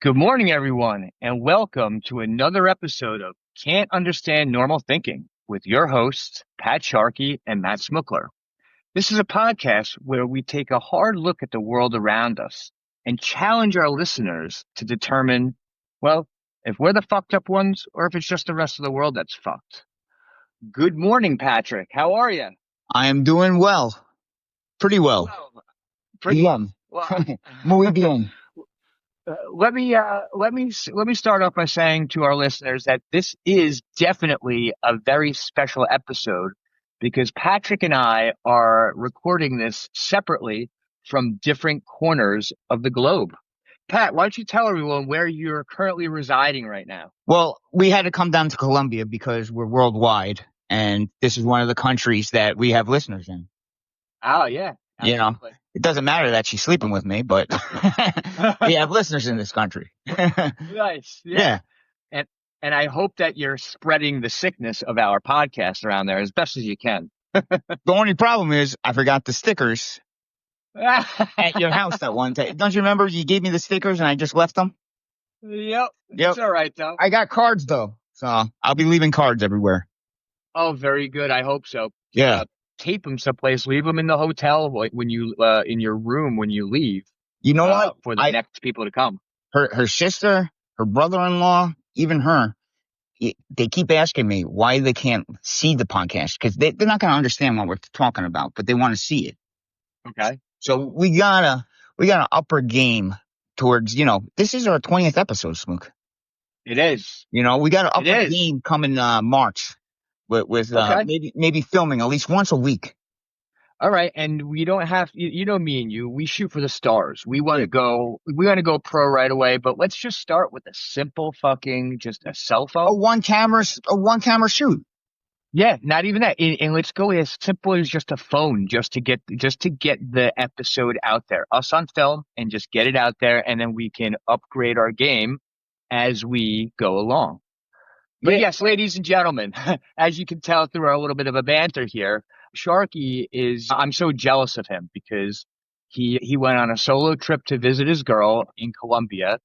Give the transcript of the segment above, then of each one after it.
Good morning, everyone, and welcome to another episode of Can't Understand Normal Thinking with your hosts, Pat Sharkey and Matt Smuckler. This is a podcast where we take a hard look at the world around us and challenge our listeners to determine, well, if we're the fucked up ones or if it's just the rest of the world that's fucked. Good morning, Patrick. How are you? I am doing well. Pretty well. Pretty Bien. well. Muy bien. Let me start off by saying to our listeners that this is definitely a very special episode because Patrick and I are recording this separately from different corners of the globe. Pat, why don't you tell everyone where you're currently residing right now? Well, we had to come down to Colombia because we're worldwide, and this is one of the countries that we have listeners in. Oh, yeah. Absolutely. It doesn't matter that she's sleeping with me, but we have listeners in this country. Nice. Yeah. And I hope that you're spreading the sickness of our podcast around there as best as you can. The only problem is I forgot the stickers at your house that one day. Don't you remember you gave me the stickers and I just left them? Yep. It's all right, though. I got cards, though, so I'll be leaving cards everywhere. Oh, very good. I hope so. Yeah. Tape them someplace. Leave them in the hotel when you in your room when you leave. You know what? For the next people to come. Her sister, her brother-in-law, even her, they keep asking me why they can't see the podcast because they're not going to understand what we're talking about, but they want to see it. Okay. So we gotta up our game towards, this is our 20th episode, Smook. It is. We got to up our game coming March with maybe filming at least once a week. All right, and we don't have me and you. We shoot for the stars. We want to go pro right away. But let's just start with a simple just a cell phone. A one camera shoot. Yeah, not even that. And let's go as simple as just a phone, just to get the episode out there, us on film, and just get it out there, and then we can upgrade our game as we go along. But yes, ladies and gentlemen, as you can tell through our little bit of a banter here, Sharkey I'm so jealous of him because he went on a solo trip to visit his girl in Colombia.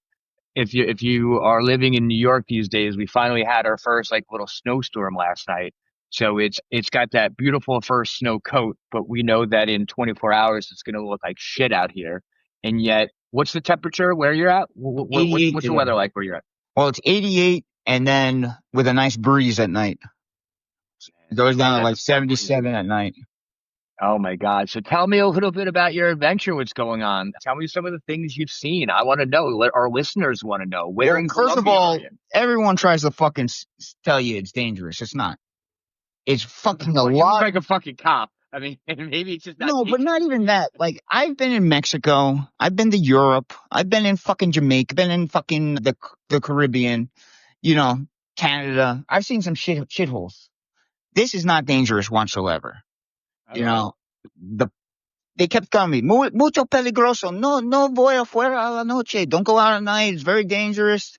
If you are living in New York these days, we finally had our first little snowstorm last night. So it's got that beautiful first snow coat, but we know that in 24 hours it's going to look like shit out here. And yet, what's the temperature where you're at? What's the weather like where you're at? Well, it's 88. And then with a nice breeze at night. It goes down to 77 at night. Oh, my God. So tell me a little bit about your adventure, what's going on. Tell me some of the things you've seen. I want to know. Our listeners want to know. Where in Colombia first of all, are you? Everyone tries to fucking tell you it's dangerous. It's not. It's fucking a lot. You're like a fucking cop. I mean, maybe it's just not. No, but not even that. I've been in Mexico. I've been to Europe. I've been in fucking Jamaica. Been in fucking the Caribbean. Canada. I've seen some shitholes. This is not dangerous whatsoever. They kept telling me, mucho peligroso. No voy afuera a la noche. Don't go out at night. It's very dangerous.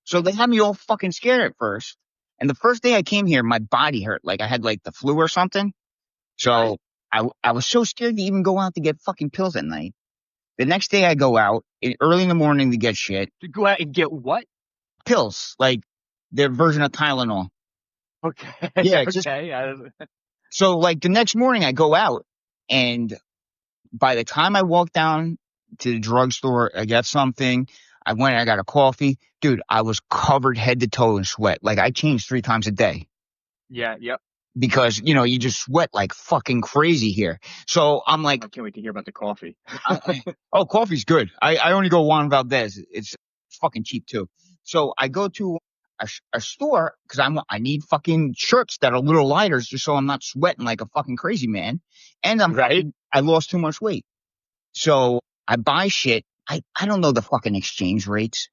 So they had me all fucking scared at first. And the first day I came here, my body hurt. I had the flu or something. So I was so scared to even go out to get fucking pills at night. The next day I go out early in the morning to get shit. To go out and get what? Pills, their version of Tylenol. Okay. Yeah. Okay. So the next morning I go out, and by the time I walk down to the drugstore, I get something. I got a coffee. Dude, I was covered head to toe in sweat. I changed 3 times a day. Yeah. Yep. Because, you just sweat like fucking crazy here. So I'm I can't wait to hear about the coffee. Coffee's good. I only go Juan Valdez. It's fucking cheap too. So I go to a store because I need fucking shirts that are a little lighter just so I'm not sweating like a fucking crazy man. And I lost too much weight. So I buy shit. I don't know the fucking exchange rates.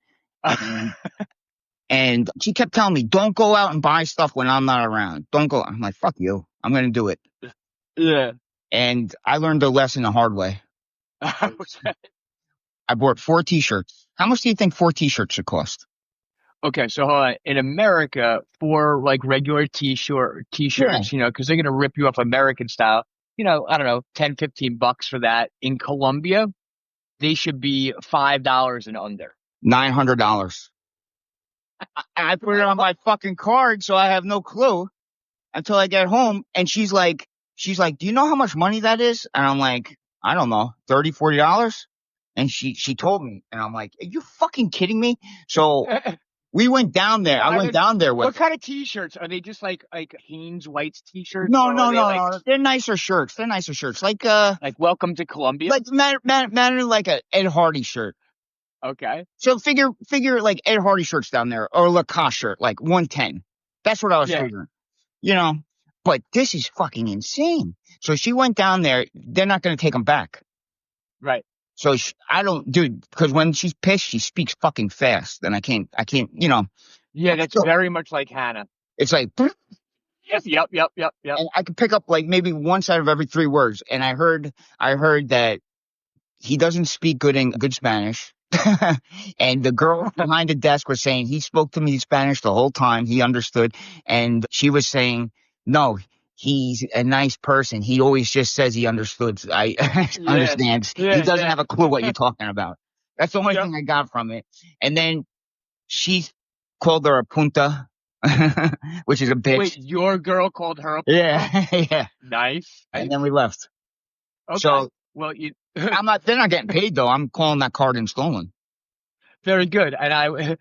And she kept telling me, don't go out and buy stuff when I'm not around. Don't go. I'm like, fuck you. I'm going to do it. Yeah. And I learned the lesson the hard way. I bought 4 t-shirts. How much do you think 4 t-shirts should cost? Okay, so hold on. In America, for regular t-shirts, because they're going to rip you off American style, I don't know, $10-15 for that. In Colombia, they should be $5 and under. $900. I put it on my fucking card, so I have no clue until I get home. And she's like, do you know how much money that is? And I'm like, I don't know, $30, $40. And she told me, and I'm like, are you fucking kidding me? So we went down there. I went down there with. What kind of t-shirts are they? Just like Hanes White's t-shirts? No, or no, are they no, like no. They're nicer shirts. Like Welcome to Colombia? like like a Ed Hardy shirt. Okay. So figure like Ed Hardy shirts down there, or a Lacoste shirt, like 110. That's what I was Yeah. figuring, you know. But this is fucking insane. So she went down there. They're not going to take them back. Right. So I don't, dude, because when she's pissed, she speaks fucking fast, and I can't, you know. Yeah, that's very much like Hannah. It's like, Yes. Yep. and I could pick up like maybe once out of every 3 words. And I heard that he doesn't speak good Spanish. And the girl behind the desk was saying he spoke to me in Spanish the whole time. He understood. And she was saying, no, he's a nice person. He always just says he understood. I understands. He doesn't have a clue what you're talking about. That's the only thing I got from it. And then she called her a punta, which is a bitch. Wait, your girl called her a punta? Yeah. Yeah. Nice. And then we left. Okay. So, well, they're not getting paid though. I'm calling that card in stolen. Very good. And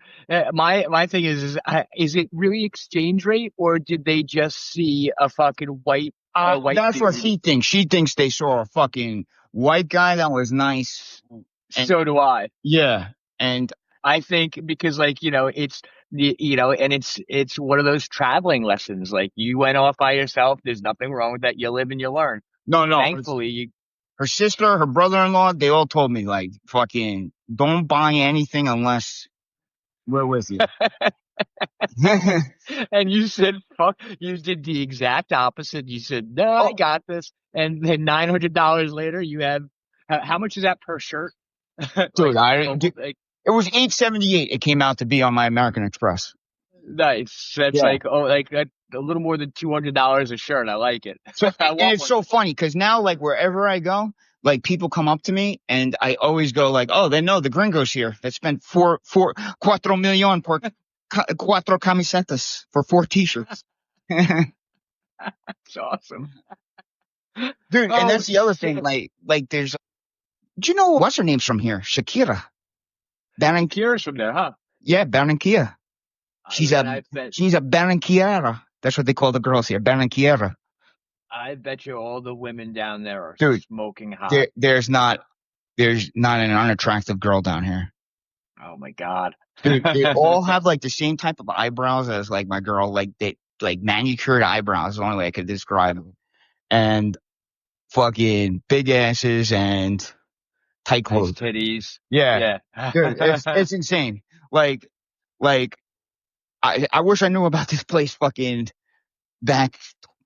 my thing is it really exchange rate, or did they just see a fucking white That's dude? what she thinks. She thinks they saw a fucking white guy that was nice. So do I. Yeah. And I think because it's and it's one of those traveling lessons. Like, you went off by yourself. There's nothing wrong with that. You live and you learn. no. Thankfully, Her sister, her brother-in-law, they all told me, like, fucking don't buy anything unless we're with you. and you said fuck. You did the exact opposite. You said no, I got this. And then $900 later, you have how much is that per shirt? Dude, it was $8.78. It came out to be on my American Express. Nice. That's like a little more than $200 a shirt. I like it. So, and it's so funny because now, like, wherever I go, like, people come up to me and I always go like, oh, they know the gringos here that spent 4 million por 4 camisetas for 4 t-shirts. That's awesome. Dude, and that's the other thing. Like there's, do you know what's her name's from here? Shakira. Shakira's from there, huh? Yeah, Barranquilla. She's a Barranquillera. That's what they call the girls here, Barranquillera. I bet you all the women down there are smoking hot. There's not an unattractive girl down here. Oh my God. Dude, they all have like the same type of eyebrows as like my girl. Like they like manicured eyebrows is the only way I could describe them. And fucking big asses and tight clothes. Nice titties. Yeah. Dude, it's insane. Like I wish I knew about this place fucking back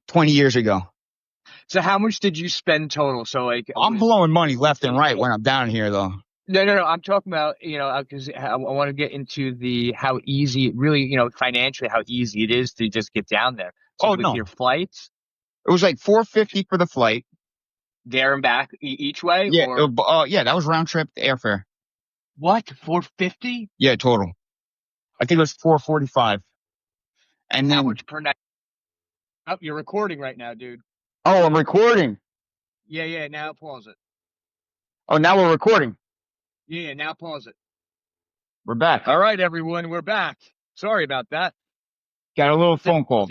20 years ago. So how much did you spend total? So like, I'm blowing money left and right when I'm down here though. No. I'm talking about, because I want to get into how easy, really, financially, how easy it is to just get down there. So with your flights, it was like $450 for the flight. There and back each way? Yeah. Yeah, that was round trip airfare. What? $450? Yeah, total. I think it was $445. And how much per night? Oh, you're recording right now, dude. Oh, I'm recording. Yeah. Now pause it. Oh, now we're recording. Yeah, now pause it. We're back. All right, everyone, we're back. Sorry about that. Got a little phone call.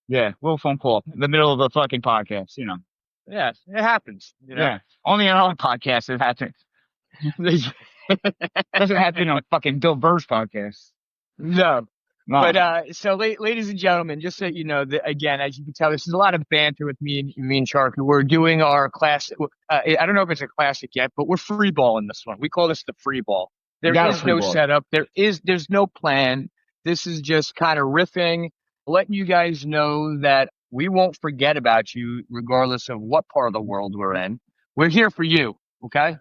Yeah, little phone call in the middle of the fucking podcast, Yeah, it happens. Yeah, only in our podcast it happens. Doesn't happen on fucking Bill Burr's podcast. No. But so, ladies and gentlemen, just so you know, again, as you can tell, this is a lot of banter with me and Sharkey. We're doing our class. I don't know if it's a classic yet, but we're free balling this one. We call this the free ball. There is no setup. There's no plan. This is just kind of riffing, letting you guys know that we won't forget about you, regardless of what part of the world we're in. We're here for you. Okay,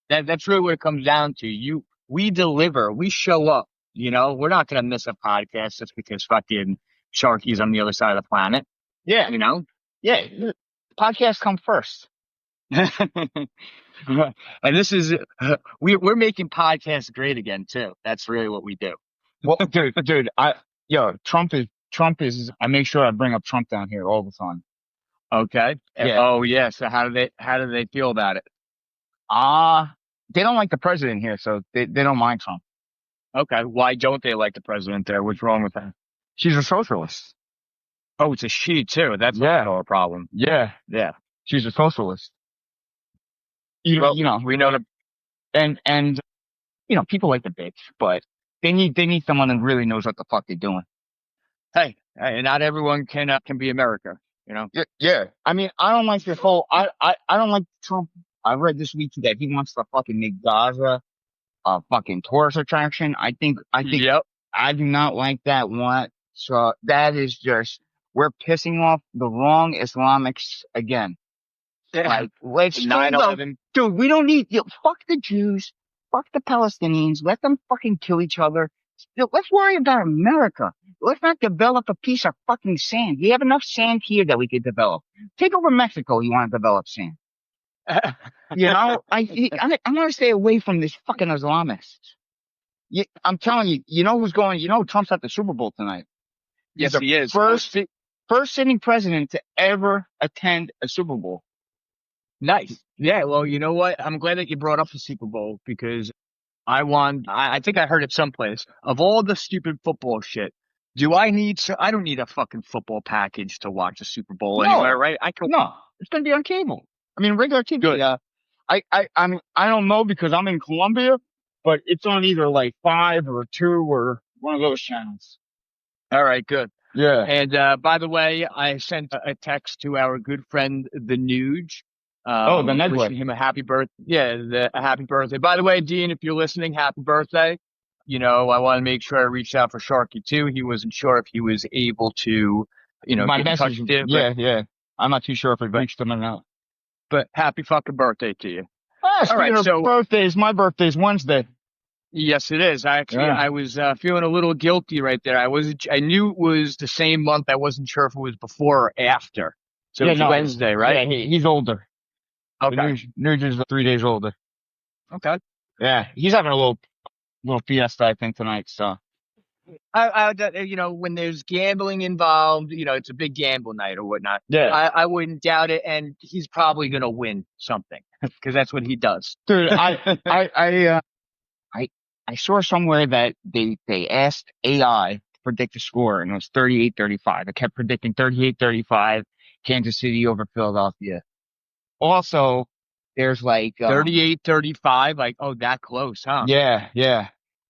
that's really what it comes down to. We deliver. We show up. We're not going to miss a podcast just because fucking Sharky's on the other side of the planet. Yeah. Yeah. Podcasts come first. And this is we're making podcasts great again too. That's really what we do. Well, dude, Trump is. I make sure I bring up Trump down here all the time. Okay. Yeah. Oh yeah. So how do they feel about it? They don't like the president here, so they don't mind Trump. Okay. Why don't they like the president there? What's wrong with that? She's a socialist. Oh, it's a she too. That's Yeah, a problem. yeah, Yeah. she's a socialist. Well, You know, we know the and people like the bitch, but they need someone that really knows what the fuck they're doing. hey, not everyone can be America. You know. Yeah, yeah. I mean, I don't like this whole. I don't like Trump. I read this week that he wants to fucking make Gaza a fucking tourist attraction. I think Yep. I do not like that one. So that is just we're pissing off the wrong Islamics again. Like, let's show love. 9/11. Dude, we don't need, fuck the Jews, fuck the Palestinians, let them fucking kill each other. Let's worry about America. Let's not develop a piece of fucking sand. We have enough sand here that we could develop. Take over Mexico, you want to develop sand. I want to stay away from these fucking Islamists. I'm telling you, who's going, Trump's at the Super Bowl tonight. He's Yes, the he is. first sitting president to ever attend a Super Bowl. Nice. Yeah, well, you know what? I'm glad that you brought up the Super Bowl because I think I heard it someplace. Of all the stupid football shit, I don't need a fucking football package to watch a Super Bowl anywhere, right? No, it's gonna be on cable. I mean, regular TV. Good. I mean, I don't know because I'm in Colombia, but it's on either like 5 or 2 or one of those channels. All right, good. Yeah. And by the way, I sent a text to our good friend, the Nuge. Oh, the Nedway. Wishing him a happy birthday. Yeah, a happy birthday. By the way, Dean, if you're listening, happy birthday. I want to make sure I reached out for Sharkey too. He wasn't sure if he was able to, My get in touch message. with you. Yeah. I'm not too sure if I reached them or not. But happy fucking birthday to you. All right, so birthdays. My birthday's Wednesday. Yes, it is. I was feeling a little guilty right there. I knew it was the same month. I wasn't sure if it was before or after. So it's Wednesday, right? Yeah, he's older. Okay. Nuge is 3 days older. Okay. Yeah, he's having a little fiesta, I think, tonight. So, when there's gambling involved, it's a big gamble night or whatnot. yeah, I wouldn't doubt it, and he's probably gonna win something because that's what he does. dude, I saw somewhere that they asked AI to predict the score, and it was 38-35. It kept predicting 38-35, Kansas City over Philadelphia. Also, there's like 38-35, like, oh, that close, huh? Yeah.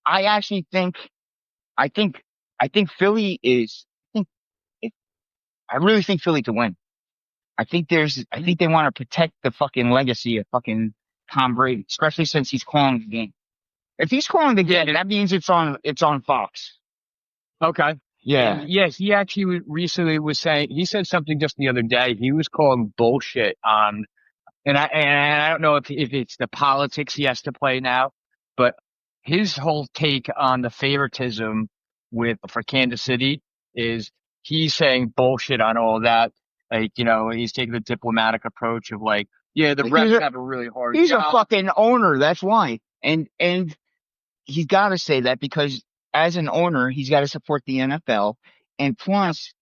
I actually think, I think Philly is. I really think Philly to win. I think they want to protect the fucking legacy of fucking Tom Brady, especially since he's calling the game. If he's calling the game, that means it's on Fox. Okay. Yeah. And yes, he actually recently was saying, he said something just the other day. He was calling bullshit on. And I don't know if it's the politics he has to play now, but his whole take on the favoritism for Kansas City is he's saying bullshit on all that. Like, he's taking the diplomatic approach of like, yeah, the refs have a really hard He's job. a fucking owner, that's why. And he's got to say that because as an owner, he's got to support the NFL. And plus,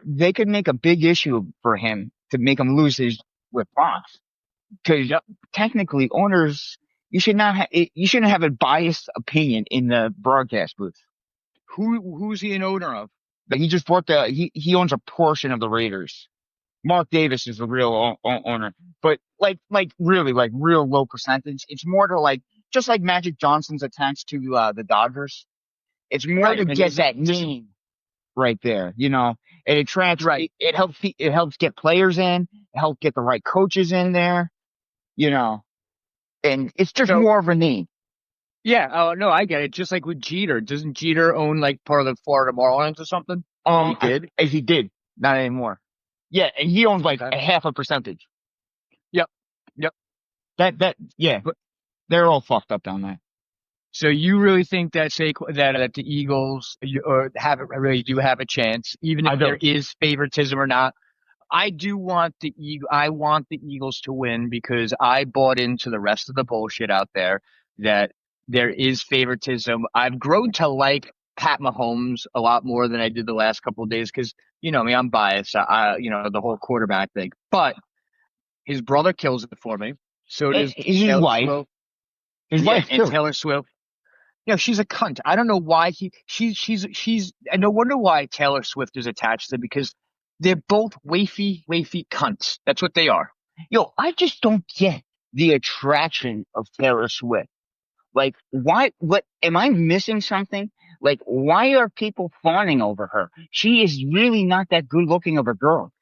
they could make a big issue for him to make him lose his with Fox. Because technically, owners, you shouldn't have a biased opinion in the broadcast booth. Who's he an owner of? He just bought he owns a portion of the Raiders. Mark Davis is the real owner, but like really like real low percentage. It's more to like just like Magic Johnson's attached to the Dodgers. It's more to get that name right there, and it attracts. Right. It helps get players in. It helps get the right coaches in there. And it's just more of a name. Yeah. Oh, no, I get it. Just like with Jeter. Doesn't Jeter own like part of the Florida Marlins or something? He did. He did. Not anymore. Yeah. And he owns like a half a percentage. Yep. Yeah. But they're all fucked up down there. So you really think that that the Eagles really do have a chance, even if there is favoritism or not? I do want the I want the Eagles to win because I bought into the rest of the bullshit out there that there is favoritism. I've grown to like Pat Mahomes a lot more than I did the last couple of days because you know me, I'm biased. The whole quarterback thing, but his brother kills it for me. So does His Taylor wife, Swift. his Yeah, wife and too. Taylor Swift. Yeah, she's a cunt. I don't know why and no wonder why Taylor Swift is attached to them because they're both wafy cunts. That's what they are. Yo, I just don't get the attraction of Taylor Swift. Like, why? What? Am I missing something? Like, why are people fawning over her? She is really not that good looking of a girl.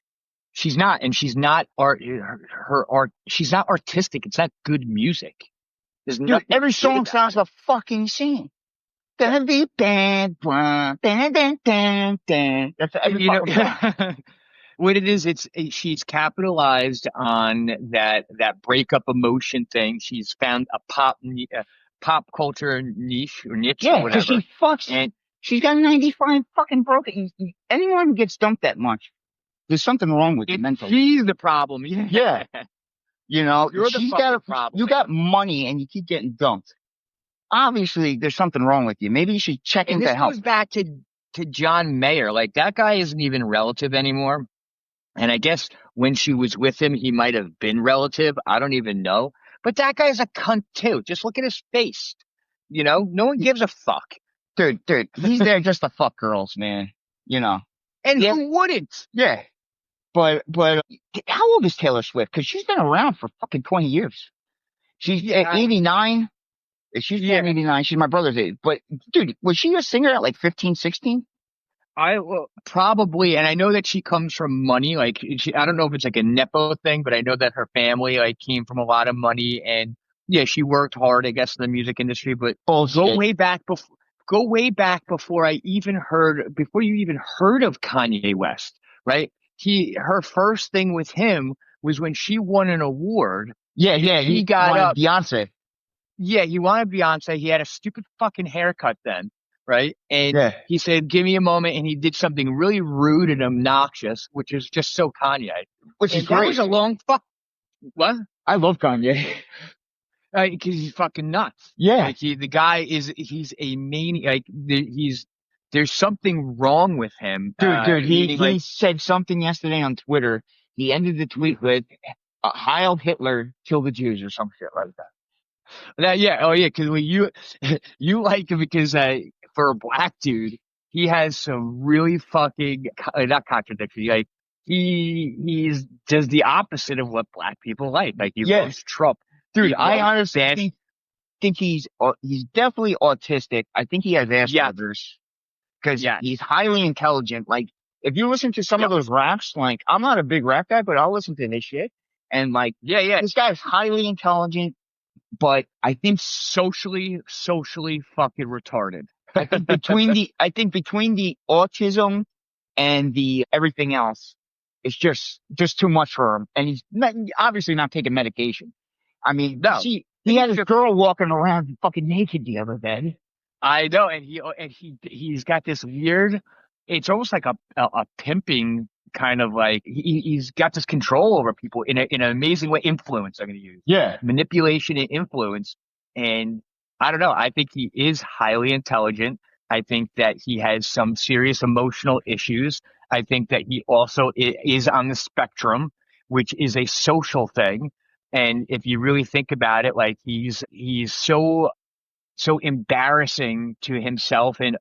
She's not, and she's not her art. She's not artistic. It's not good music. There's Dude, nothing every good song about sounds it. a fucking scene. Gonna be bad, one. Dun, dun, dun, dun. That's every You know, fucking song. what it is, she's capitalized on that breakup emotion thing. She's found a pop culture niche or Yeah, because whatever. she fucks. And She's got 95 fucking broken. Anyone who gets dumped that much, there's something wrong with you mentally. she's the problem. Yeah. Yeah, you know, You're the she's got. fucking problem. You got money and you keep getting dumped. Obviously, there's something wrong with you. Maybe you should check And into this help. goes back to John Mayer. Like that guy isn't even relative anymore. And I guess when she was with him, he might have been relative. I don't even know. But that guy's a cunt too. Just look at his face. You know, no one gives a fuck. Dude, he's there just to fuck girls, man. You know. And Yeah, who wouldn't? yeah. But how old is Taylor Swift? Because she's been around for fucking 20 years. She's at Yeah, 89. She's born yeah. 89. She's my brother's age. But dude, was she a singer at like 15, 16? I well, probably, and I know that she comes from money. Like, I don't know if it's like a nepo thing, but I know that her family like came from a lot of money, and yeah, she worked hard, I guess, in the music industry. But go Bullshit. way back before, go way back before you even heard of Kanye West, right? Her first thing with him was when she won an award. Yeah, yeah. He He got wanted up. Beyonce. Yeah, he wanted Beyonce. He had a stupid fucking haircut then, right? And Yeah. he said, "Give me a moment," and he did something really rude and obnoxious, which is just so Kanye. Which is And that was great. a long fuck. What? I love Kanye. Because he's fucking nuts. Yeah. Like the guy he's a maniac. Like there's something wrong with him. Dude, Meaning he like, said something yesterday on Twitter. He ended the tweet with Heil Hitler, kill the Jews or some shit like that. that, yeah, oh yeah, because when you you like him because for a black dude, he has some really fucking not contradiction. Like he's does the opposite of what black people like. Like he Yeah. loves Trump. Dude, He I loves honestly bash. think he's definitely autistic. I think he has Yeah, Asperger's because yeah, he's highly intelligent. Like if you listen to some of yep, those raps, like I'm not a big rap guy, but I'll listen to this shit. And like yeah. this guy's highly intelligent, but Socially fucking retarded. I think between the autism and the everything else, it's just too much for him. And he's obviously not taking medication. I mean, No, he had his girl walking around fucking naked the other day. I know, he's got this weird. It's almost like a pimping kind of like he's got this control over people in an amazing way. Influence, I'm going to use Yeah. manipulation and influence, and I don't know. I think he is highly intelligent. I think that he has some serious emotional issues. I think that he also is on the spectrum, which is a social thing. And if you really think about it, like he's so embarrassing to himself and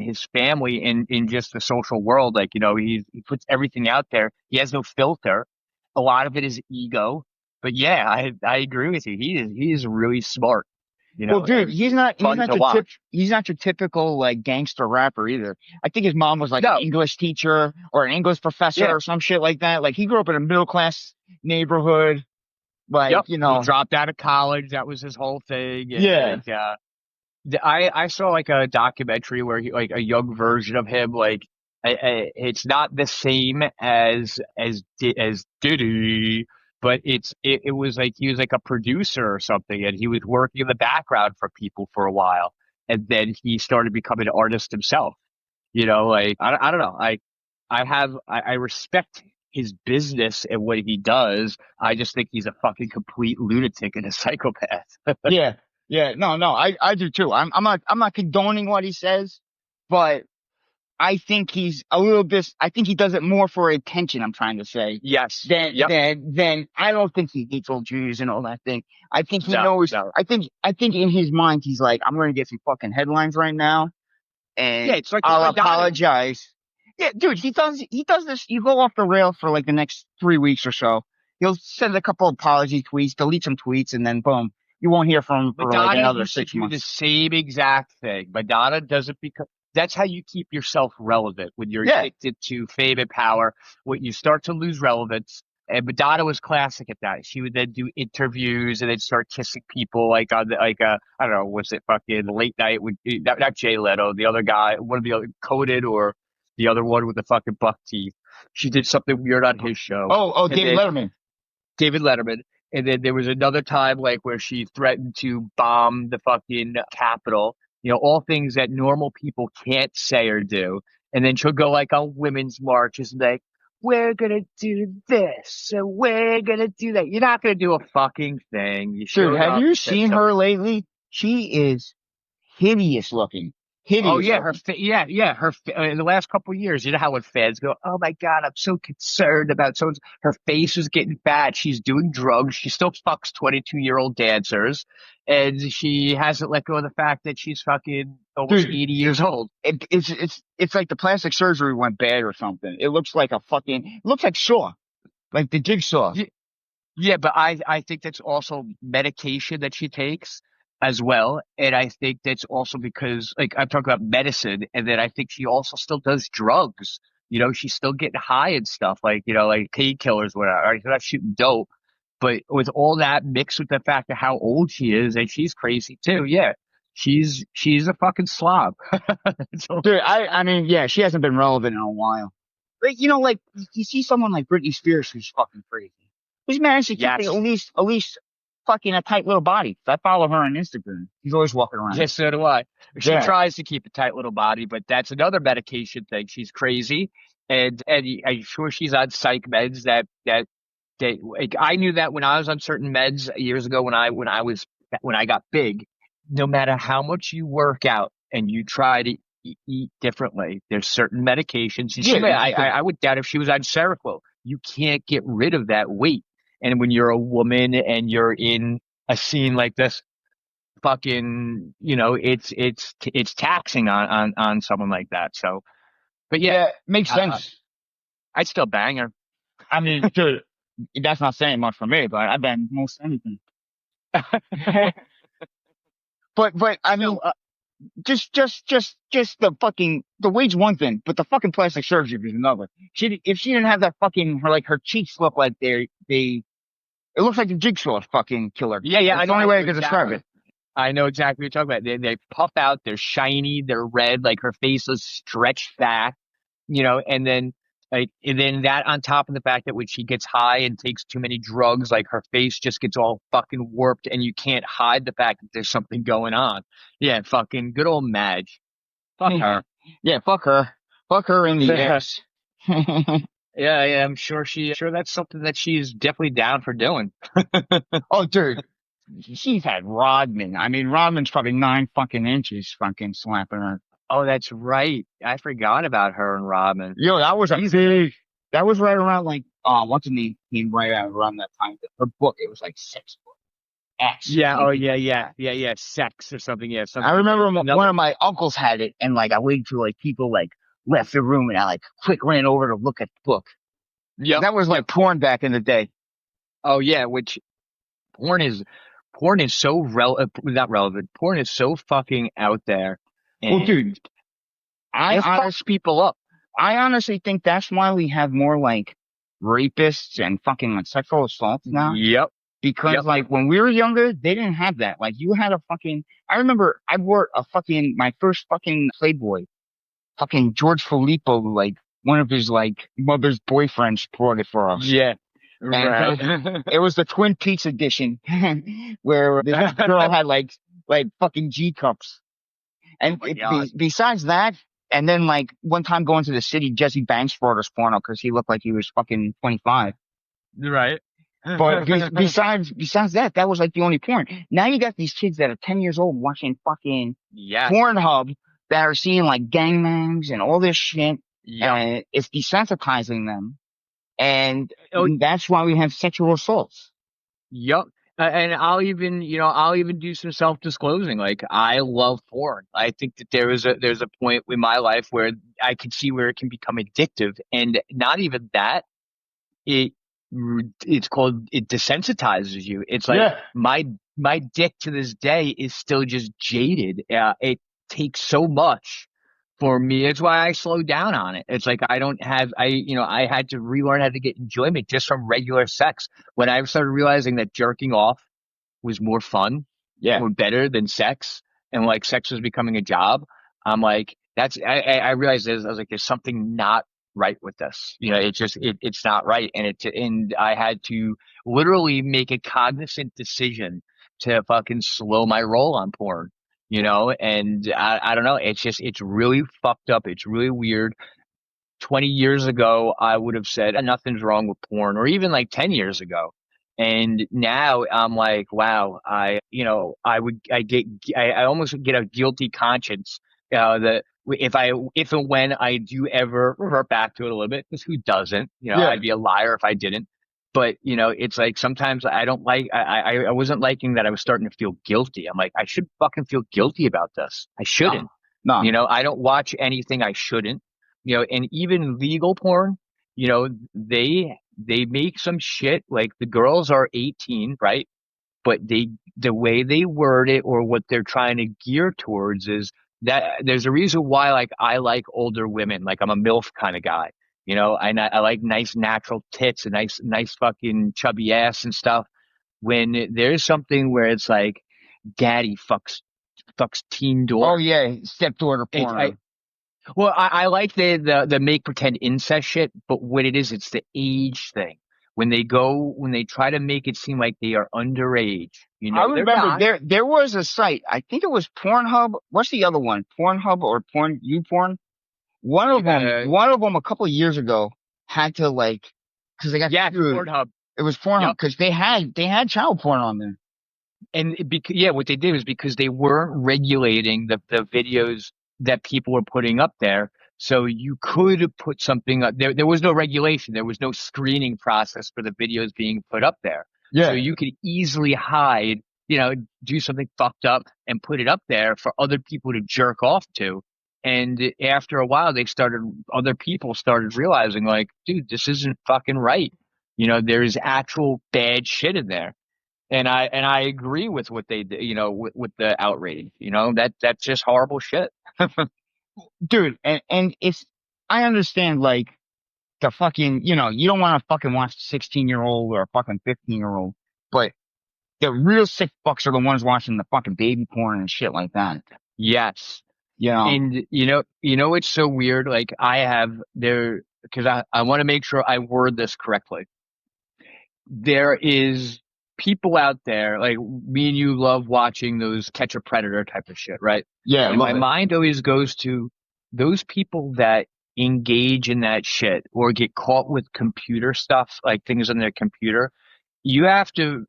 his family in just the social world. Like, you know, he puts everything out there. He has no filter. A lot of it is ego. But yeah, I agree with you. He is really smart, you Well, know, dude, and fun to watch. he's not your typical like gangster rapper either. I think his mom was like an No, English teacher or an English professor yeah, or some shit like that. Like he grew up in a middle class neighborhood. Like, yep. you He know, dropped out of college. That was his whole thing. And yeah. like, I saw like a documentary where he like a young version of him like it's not the same as Diddy, but it was like he was like a producer or something, and he was working in the background for people for a while, and then he started becoming an artist himself. You know, like I don't know, I respect his business and what he does. I just think he's a fucking complete lunatic and a psychopath. Yeah, yeah, no, I do too. I'm not condoning what he says, but I think he's a little bit. I think he does it more for attention. I'm trying to say Yes. than Yep. I don't think he hates old Jews and all that thing. I think he No, knows. no. I think in his mind he's like, I'm going to get some fucking headlines right now, Yeah, and it's like I'll Madonna. apologize. Yeah, dude, he does this. You go off the rails for like the next 3 weeks or so. He'll send a couple apology tweets, delete some tweets, and then boom, you won't hear from him for like Madonna another used to six do the months. same exact thing. Madonna does it because that's how you keep yourself relevant when you're Yeah, addicted to fame and power. When you start to lose relevance, and Madonna was classic at that. She would then do interviews and then start kissing people like on the, like I don't know, was it fucking late night with not Jay Leno, the other guy, one of the other coded or the other one with the fucking buck teeth. She did something weird on his show. oh, And David then Letterman. David Letterman. And then there was another time like where she threatened to bomb the fucking Capitol, all things that normal people can't say or do. And then she'll go like on women's marches and like, we're gonna do this and we're gonna do that. You're not gonna do a fucking thing. You Dude, showed have up, you you said seen her something. lately? She is hideous looking. Oh Hideous yeah, her looking. yeah, in the last couple of years, you know how when fans go, "Oh my God, I'm so concerned about so her face is getting fat. She's doing drugs. She still fucks 22-year-old dancers, and she hasn't let go of the fact that she's fucking almost Dude, 80 years old." it's like the plastic surgery went bad or something. It looks like it looks like Saw, like the Jigsaw. Yeah, but I think that's also medication that she takes as well. And I think that's also because, like, I'm talking about medicine, and then I think she also still does drugs. She's still getting high and stuff, like, like painkillers, whatever. Right? She's not shooting dope. But with all that mixed with the fact of how old she is, and she's crazy too. Yeah, she's a fucking slob. So, Dude, I mean, yeah, she hasn't been relevant in a while. But like you see someone like Britney Spears who's fucking crazy. Who's managed to keep at yes. least fucking a tight little body. I follow her on Instagram. She's always walking around. Yes, so do I. She Yeah. tries to keep a tight little body, but that's another medication thing. She's crazy, and I'm sure she's on psych meds. That like, I knew that when I was on certain meds years ago when I got big. No matter how much you work out and you try to eat differently, there's certain medications. And Yeah. I would doubt if she was on Seroquel. You can't get rid of that weight. And when you're a woman and you're in a scene like this fucking it's taxing on someone like that. So but yeah, Yeah, makes uh, sense. I'd still bang her. I mean, dude, that's not saying much for me, but I bet most anything. But I mean, So just the weight's one thing, but the fucking plastic surgery is another. If she didn't have that fucking her cheeks look like it looks like a Jigsaw fucking killer. yeah, That's the only way I can describe it. I know exactly what you're talking about. They puff out, they're shiny, they're red, like her face is stretched back, and then that on top of the fact that when she gets high and takes too many drugs, like her face just gets all fucking warped and you can't hide the fact that there's something going on. Yeah, fucking good old Madge. Fuck her. Yeah, fuck her. Fuck her in the ass. Yeah, I'm sure that's something that she's definitely down for doing. Oh, dude, she's had Rodman. I mean, Rodman's probably 9 fucking inches fucking slapping her. Oh, that's right. I forgot about her and Robin. Yo, that was a big. That was right around like what's the name? Came right around that time. Her book, it was like 6 book. X. Yeah. Oh, yeah. Sex or something. Yeah. I Something. remember Another. one of my uncles had it, and like I waited till like people like left the room, and I like quick ran over to look at the book. Yep. That was like porn back in the day. Oh yeah. Which porn is so not relevant. Porn is so fucking out there. Well, dude, it fucks people up. I honestly think that's why we have more like rapists and fucking like sexual assaults now. Yep. Because like when we were younger, they didn't have that. Like you had I remember I wore my first fucking Playboy, fucking George Filippo, like one of his like mother's boyfriends brought it for us. Yeah. Right. It was the Twin Peaks edition where this girl had like fucking G cups. And besides that, And then like one time going to the city, Jesse Banks brought us porno because he looked like he was fucking 25. Right. But besides that, that was like the only porn. Now you got these kids that are 10 years old watching fucking Yes. Pornhub that are seeing like gangbangs and all this shit, Yep. and it's desensitizing them. And Oh, that's why we have sexual assaults. yep. And I'll even do some self-disclosing. Like, I love porn. I think that there's a point in my life where I can see where it can become addictive, and not even that. It it's called it desensitizes you. It's like Yeah. my dick to this day is still just jaded. It takes so much for me. It's why I slowed down on it. It's like I don't have I had to relearn how to get enjoyment just from regular sex. When I started realizing that jerking off was more fun Yeah. or better than sex, and like sex was becoming a job, I'm like, I realized I was like, there's something not right with this. It's not right. And I had to literally make a cognizant decision to fucking slow my roll on porn, and I don't know. It's really fucked up. It's really weird. 20 years ago, I would have said nothing's wrong with porn, or even like 10 years ago. And now I'm like, wow, I almost get a guilty conscience, that if and when I do ever revert back to it a little bit, because who doesn't? Yeah. I'd be a liar if I didn't. But, it's like sometimes I don't like, I wasn't liking that I was starting to feel guilty. I'm like, I should fucking feel guilty about this. I No. shouldn't. No. I don't watch anything I shouldn't, and even legal porn, they make some shit like the girls are 18, right? But the way they word it or what they're trying to gear towards is that there's a reason why like I like older women, like I'm a MILF kind of guy, and I like nice natural tits and nice fucking chubby ass and stuff. When there's something where it's like daddy fucks teen Oh daughter, yeah, stepdaughter it porno. well, I like the make pretend incest shit, but what it is, it's the age thing. When they try to make it seem like they are underage, I they're remember not. there was a site. I think it was Pornhub. What's the other one? Pornhub or Porn YouPorn? Uh, One of them a couple of years ago had to like, because they got yeah, sued. Pornhub. It was Pornhub Yep. because they had child porn on there. And yeah, what they did was because they weren't regulating the videos that people were putting up there. So you could put something up there. There was no regulation. There was no screening process for the videos being put up there. So Yeah. you could easily hide, do something fucked up and put it up there for other people to jerk off to. And after a while, other people started realizing like, dude, this isn't fucking right. There's actual bad shit in there. And I agree with what they did, with the outrage. That's just horrible shit. Dude, and it's I understand like the fucking, you don't want to fucking watch a 16-year-old or a fucking 15-year-old, but the real sick fucks are the ones watching the fucking baby porn and shit like that. Yes. You know? And it's so weird. Like I have there because I want to make sure I word this correctly. There is people out there like me and you love watching those catch a predator type of shit, right? Yeah, I And my love it. mind always goes to those people that engage in that shit or get caught with computer stuff, like things on their computer. You have to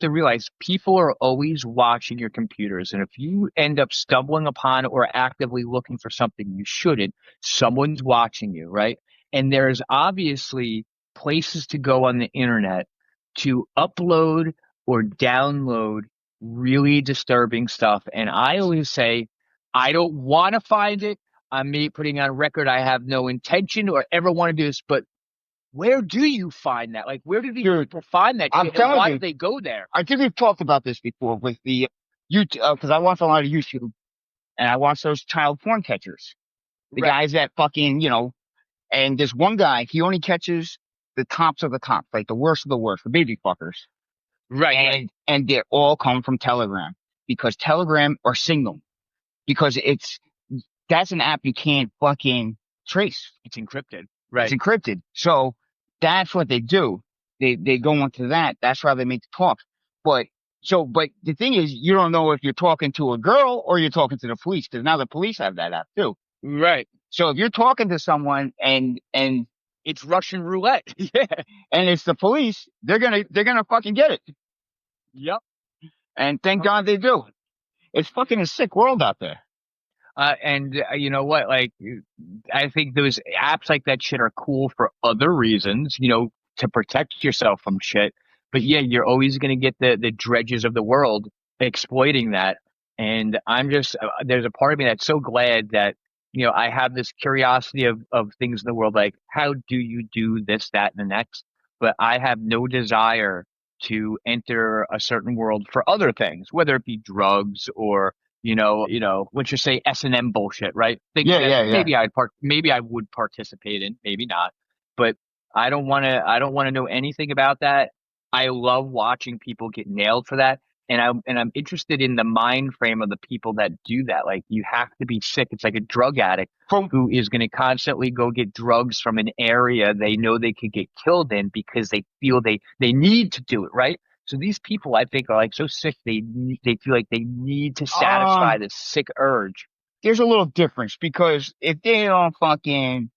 realize people are always watching your computers. And if you end up stumbling upon or actively looking for something you shouldn't, someone's watching you, right? And there's obviously places to go on the internet to upload or download really disturbing stuff. And I always say, I don't want to find it. I'm me putting on record. I have no intention or ever want to do this, but where do you find that? Like, where do these Dude, people find that I'm shit, and telling why do you, they go there? I think we've talked about this before with the YouTube, because I watch a lot of YouTube and I watch those child porn catchers. The Right, guys that fucking, and there's one guy, he only catches the tops of the tops, like the worst of the worst, the baby fuckers. right. And they all come from Telegram because Telegram or Signal because that's an app you can't fucking trace. It's encrypted. It's Right, encrypted. So that's what they do. They go into that. That's how they make the talks. But the thing is, you don't know if you're talking to a girl or you're talking to the police because now the police have that app too. right. So if you're talking to someone and It's Russian roulette. Yeah. and it's the police, they're gonna fucking get it. Yep. And thank God they do. It's fucking a sick world out there. And you know what? Like, I think those apps like that shit are cool for other reasons, to protect yourself from shit. But yeah, you're always going to get the dredges of the world exploiting that. And there's a part of me that's so glad that, I have this curiosity of things in the world, like how do you do this, that, and the next? But I have no desire to enter a certain world for other things, whether it be drugs or let's just say S&M bullshit, right? Things Yeah, that yeah, yeah. maybe I would participate in, maybe not. But I don't want to know anything about that. I love watching people get nailed for that. And I'm interested in the mind frame of the people that do that. Like, you have to be sick. It's like a drug addict From who is going to constantly go get drugs from an area they know they could get killed in because they feel they need to do it, right? So these people, I think, are like so sick they feel like they need to satisfy this sick urge. there's a little difference because if they don't fucking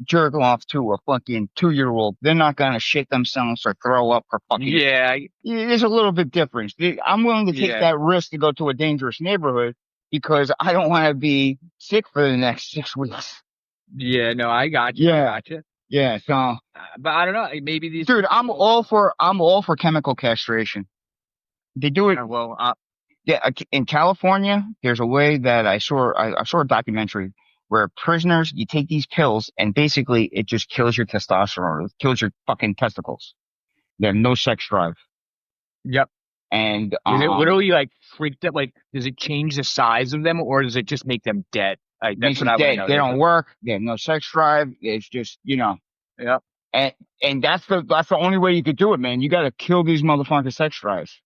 jerk off to a fucking 2-year-old, they're not gonna shit themselves or throw up or fucking. Yeah, Yeah, there's a little bit difference. I'm willing to take yeah, that risk to go to a dangerous neighborhood because I don't want to be sick for the next 6 weeks. yeah. No, I got you. I Yeah, got you. yeah. So, But I don't know. Maybe these dude, people. I'm all for chemical castration. They do it. Well, Yeah, in California, there's a way that I saw a documentary where prisoners, you take these pills and basically it just kills your testosterone, it kills your fucking testicles. They have no sex drive. yep. And, Is it literally like freaked up? Like, does it change the size of them, or does it just make them dead? Like, that's makes what them I want to dead. know. They don't work. They have no sex drive. It's just, Yep. and, and that's the only way you could do it, man. You got to kill these motherfucking sex drives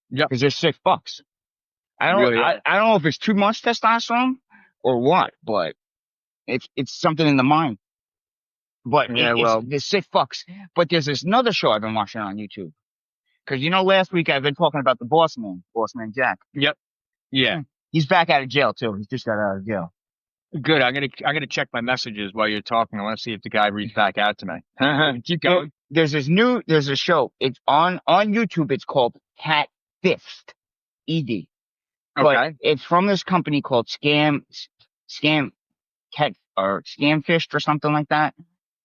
Yep. because they're sick fucks. Really are. I don't know if it's too much testosterone or what, but it's something in the mind. But Yeah. it's Well. the sick fucks. But there's this another show I've been watching on YouTube. Cause last week I've been talking about the boss man Jack. Yep. Yeah. He's back out of jail too. He's just got out of jail. Good. I'm gonna check my messages while you're talking. I want to see if the guy reads back out to me. Keep going. There's a show. It's on YouTube. It's called Cat Fist, ED. But Okay. it's from this company called Scam Cat or Scamfished or something like that.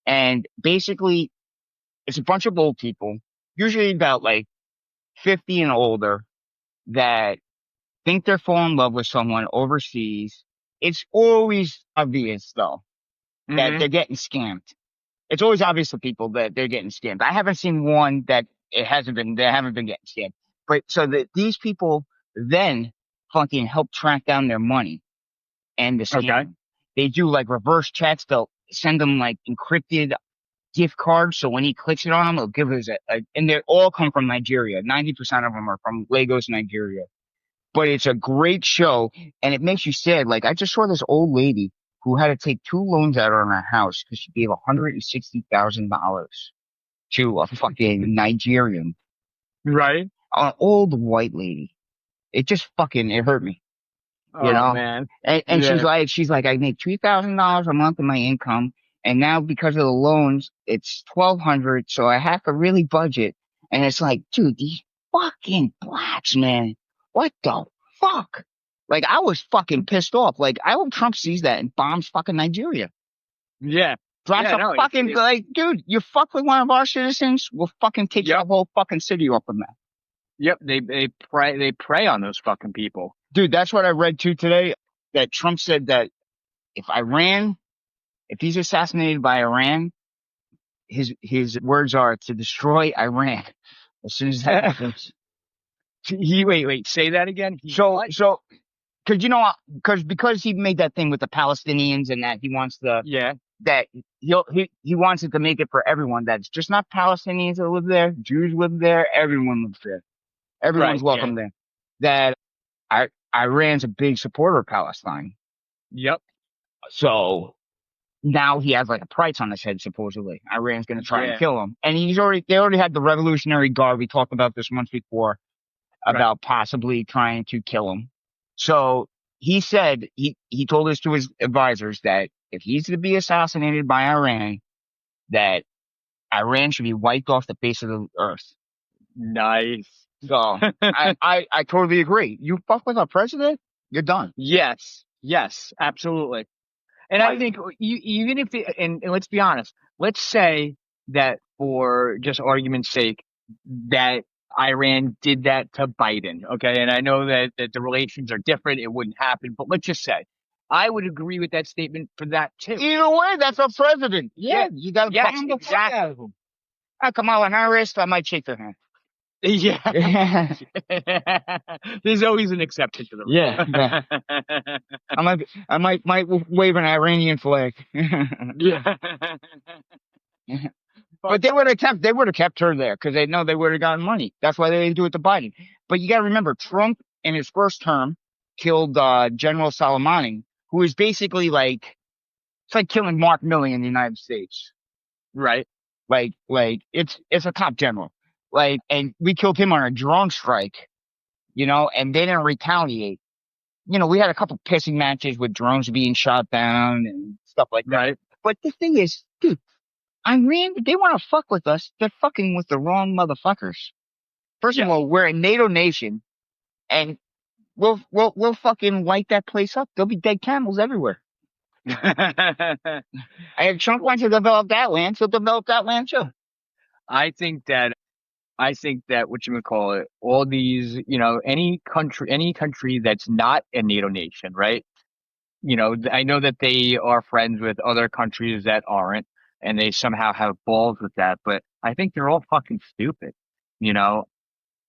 And basically it's a bunch of old people, usually about like 50 and older, that think they're falling in love with someone overseas. It's always obvious though that Hmm. they're getting scammed. It's always obvious to people that they're getting scammed. I haven't seen one that they haven't been getting scammed. But so that these people then fucking help track down their money and the Okay. scam. They do like reverse checks. They'll send them like encrypted gift cards. So when he clicks it on them, it'll give us and they all come from Nigeria. 90% of them are from Lagos, Nigeria. But it's a great show and it makes you sad. Like I just saw this old lady who had to take 2 loans out on her house because she gave $160,000 to a fucking Nigerian, Right. an old white lady. It hurt me, you Oh know? man. And Yeah. she's like, I make $3,000 a month of my income. And now because of the loans, it's 1,200. So I have to really budget. And it's like, dude, these fucking blacks, man. What the fuck? Like I was fucking pissed off. Like I hope Trump sees that and bombs fucking Nigeria. Yeah. Drops Yeah. a No. fucking, like, dude, you fuck with one of our citizens, we'll fucking take your Yep. whole fucking city off the map. Yep. They prey on those fucking people. Dude, that's what I read too today, that Trump said that if he's assassinated by Iran, his words are to destroy Iran as soon as that happens. Wait. Say that again. What? So, because he made that thing with the Palestinians and that he wants Yeah. that he wants it to make it for everyone. That's just not Palestinians that live there, Jews live there, everyone lives there. Everyone's Right. Yeah. welcome there. That Iran's a big supporter of Palestine. Yep. So now he has like a price on his head, supposedly. Iran's going to try and Yeah. kill him. And they already had the Revolutionary Guard. We talked about this once before Right. about possibly trying to kill him. So he said, he told this to his advisors that if he's to be assassinated by Iran, that Iran should be wiped off the face of the earth. Nice. So I totally agree. You fuck with our president, you're done. Yes. Yes. Absolutely. And I think even if, and let's be honest, let's say that for just argument's sake, that Iran did that to Biden. Okay. And I know that the relations are different. It wouldn't happen, but let's just say I would agree with that statement for that too. Either way, that's our president. Yeah, you got to bomb the fuck out of him. Kamala Harris, I might shake their hand. Yeah. There's always an exception to the rule. Yeah. I might wave an Iranian flag. Yeah. But they would have kept her there because they know they would have gotten money. That's why they didn't do it to Biden. But you got to remember, Trump in his first term killed General Soleimani, who is basically it's like killing Mark Milley in the United States. Right. Like it's a top general. And we killed him on a drone strike, and they didn't retaliate. We had a couple pissing matches with drones being shot down and stuff like that. Right. But the thing is, dude, Iran, they want to fuck with us. They're fucking with the wrong motherfuckers. First of all, we're a NATO nation, and we'll fucking light that place up. There'll be dead camels everywhere. And if Trump wants to develop that land, he'll develop that land too. I think that whatchamacallit, all these, any country that's not a NATO nation, right? I know that they are friends with other countries that aren't, and they somehow have balls with that, but I think they're all fucking stupid.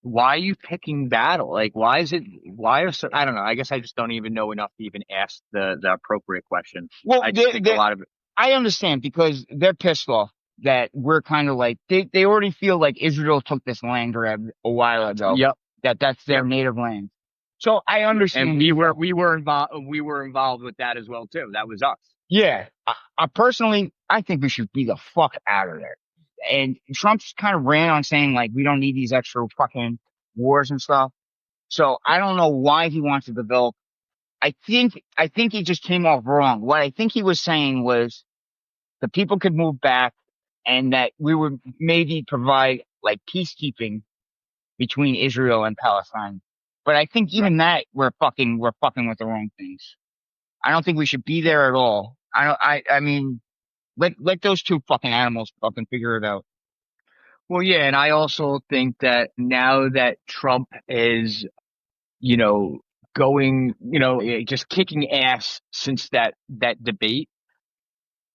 Why are you picking battle? Like, I don't know. I guess I just don't even know enough to even ask the appropriate question. Well, I just think a lot of it. I understand because they're pissed off that we're kind of they already feel like Israel took this land grab a while ago. Yep. That's their native land. So I understand. And we were involved with that as well too. That was us. Yeah. I personally, I think we should be the fuck out of there. And Trump's kind of ran on saying we don't need these extra fucking wars and stuff. So I don't know why he wants to develop. I think he just came off wrong. What I think he was saying was the people could move back and that we would maybe provide peacekeeping between Israel and Palestine. But I think even that we're fucking with the wrong things. I don't think we should be there at all. I mean, let those two fucking animals fucking figure it out. Well, yeah, and I also think that now that Trump is, going, just kicking ass since that debate,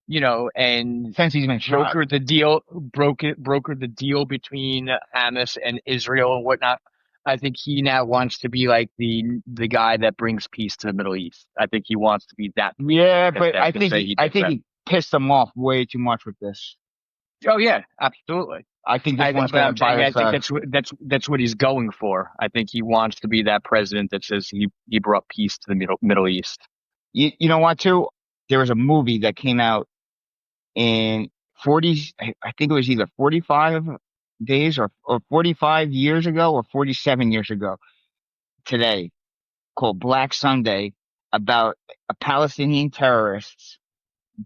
and Since he's been shot. brokered the deal between Hamas and Israel and whatnot. I think he now wants to be like the guy that brings peace to the Middle East. I think he wants to be that. Yeah, but I think he pissed them off way too much with this. Oh yeah, absolutely. I think I think that's what he's going for. I think he wants to be that president that says he brought peace to the Middle East. You know what, too? There was a movie that came out in I think it was either 45 days or 45 years ago or 47 years ago today, called Black Sunday, about a Palestinian terrorists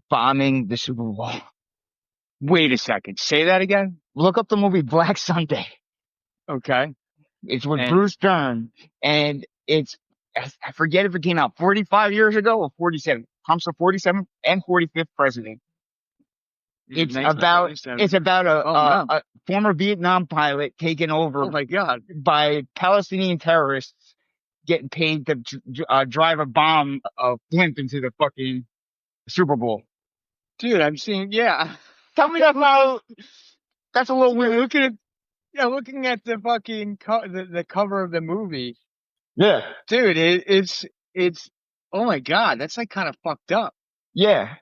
bombing the Super Bowl. Wait a second. Say that again? Look up the movie Black Sunday. Okay. It's with Bruce Dern, and I forget if it came out 45 years ago or 47. Trump's the 47th and 45th president. It's about a former Vietnam pilot taken over. Oh my God. By Palestinian terrorists getting paid to drive a bomb of blimp into the fucking Super Bowl. Dude, I'm seeing, yeah. Tell me that's a little weird. Looking at the fucking the cover of the movie. Yeah. Dude, it's oh my God, that's kind of fucked up. Yeah,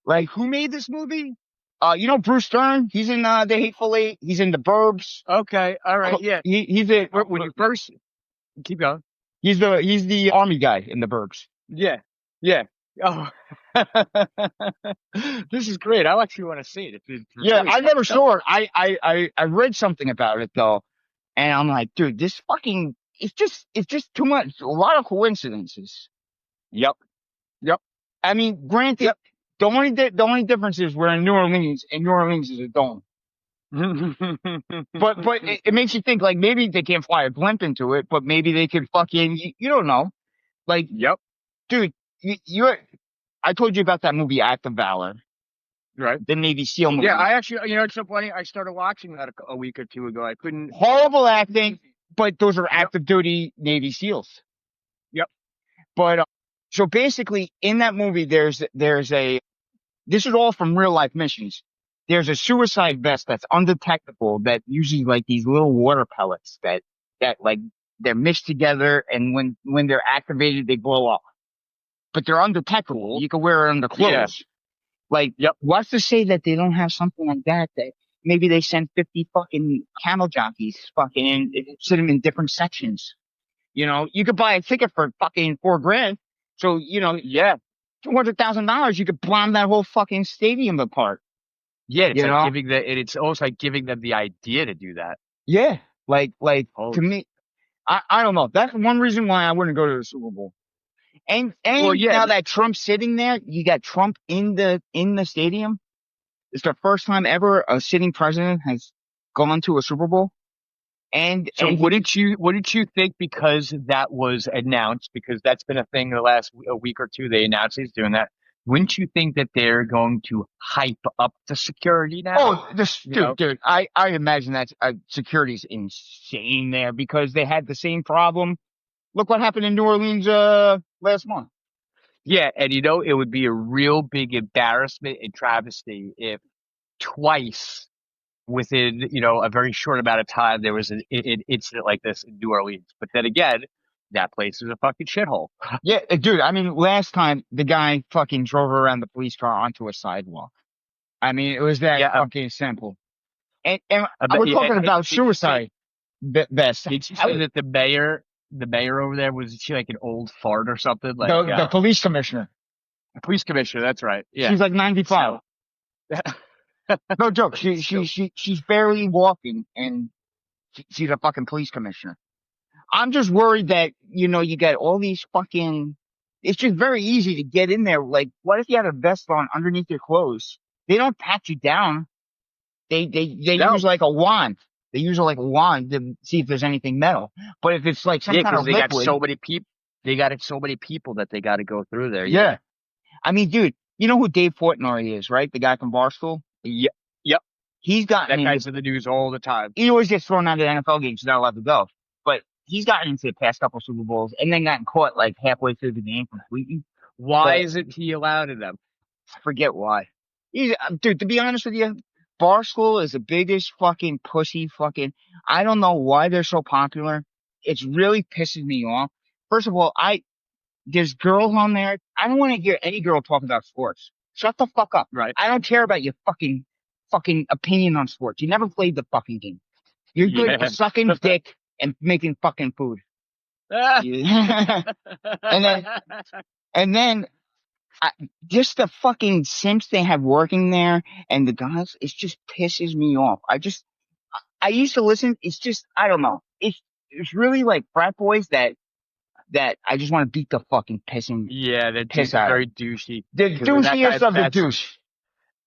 who made this movie? Bruce Dern. He's in The Hateful Eight. He's in The Burbs. Okay, all right, yeah. He's when you first keep going. He's the army guy in The Burbs. Yeah. Oh, this is great. I actually want to see it. I never saw it. I read something about it though, and I'm like, dude, this fucking it's just too much. A lot of coincidences. Yep. I mean, granted, Yep. the only difference is we're in New Orleans, and New Orleans is a dome. But it makes you think like maybe they can't fly a blimp into it, but maybe they could fucking you don't know. Like, Yep. dude, you I told you about that movie Act of Valor, Right. the Navy SEAL movie. Yeah, I actually, it's so funny. I started watching that a week or two ago. I couldn't. Horrible acting, but those are Yep. active duty Navy SEALs. Yep. But so basically, in that movie, there's a this is all from real life missions. There's a suicide vest that's undetectable that uses like these little water pellets that like they're mixed together, and when they're activated, they blow up. But they're undetectable. You can wear it under Yeah. clothes. Like, Yep. what's to say that they don't have something like that? That maybe they send 50 fucking camel jockeys fucking and sit them in different sections. You know, you could buy a ticket for fucking $4,000. So, Yeah. $200,000, you could bomb that whole fucking stadium apart. Yeah. It's You like know? it's almost like giving them the idea to do that. Yeah. Like to Oh. me, I don't know. That's one reason why I wouldn't go to the Super Bowl. And Well, yeah. now that Trump's sitting there, you got Trump in the stadium. It's the first time ever a sitting president has gone to a Super Bowl. So And wouldn't you think because that was announced, because that's been a thing the last a week or two, they announced he's doing that. Wouldn't you think that they're going to hype up the security now? oh, this dude, I imagine that security's insane there because they had the same problem. Look what happened in New Orleans last month. Yeah, and it would be a real big embarrassment and travesty if twice within, a very short amount of time there was an incident like this in New Orleans. But then again, that place is a fucking shithole. Yeah, dude. I mean, last time the guy fucking drove around the police car onto a sidewalk. I mean, it was that Yeah, fucking simple. And I we're bet, talking yeah, about suicide vest. did you say that the mayor over there, was she like an old fart or something? Like The police commissioner. police commissioner, that's right. Yeah. She's like 95. So, No joke. so She's barely walking, and she's a fucking police commissioner. I'm just worried that you got all these fucking. It's just very easy to get in there. Like, what if you had a vest on underneath your clothes? They don't pat you down. They no. use like a wand. They use like a wand to see if there's anything metal. But if it's like some Yeah, kind because of they got liquid, so many people. They got so many people that they got to go through there. yeah. I mean, dude, you know who Dave Portnoy is, right? The guy from Barstool. Yep. Yep. He's gotten That guy's in the news all the time. he always gets thrown out of NFL games. He's not allowed to go. But he's gotten into the past couple Super Bowls and then gotten caught like halfway through the game completely. Why But isn't he allowed in them? I forget why. Dude, to be honest with you, Barstool is the biggest fucking pussy fucking. I don't know why they're so popular. It's really pissing me off. First of all, there's girls on there. I don't want to hear any girl talk about sports. Shut the fuck up. Right. I don't care about your fucking opinion on sports. You never played the fucking game. You're good Yeah. at sucking dick and making fucking food. And then just the fucking simps they have working there and the guys, it just pisses me off. I used to listen. It's just, I don't know. It's really like frat boys that I just want to beat the fucking Yeah, that piss dude's out of. very douchey. The 'Cause that douchiest of the that's douche.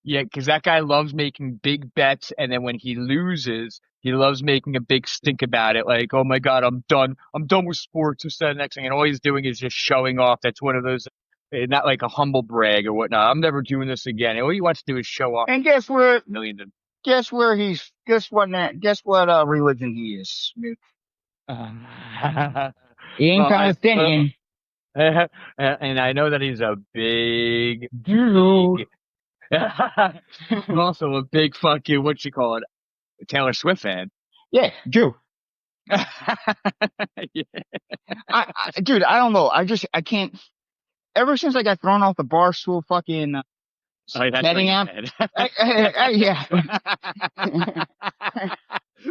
Yeah, because that guy loves making big bets, and then when he loses, he loves making a big stink about it. Like, oh my God, I'm done. I'm done with sports. Instead, the next thing, and all he's doing is just showing off. That's one of those, not like a humble brag or whatnot. I'm never doing this again. And all he wants to do is show off And guess where? millions of. Guess where he's? Guess what? Religion he is. He ain't Well, Palestinian. and I know that he's a big, Dude. also a big fucking what you call it, Taylor Swift fan. Yeah, Jew. Yeah. Dude, I don't know. I can't. Ever since I got thrown off the Barstool fucking Oh, that's betting what app, you yeah, said.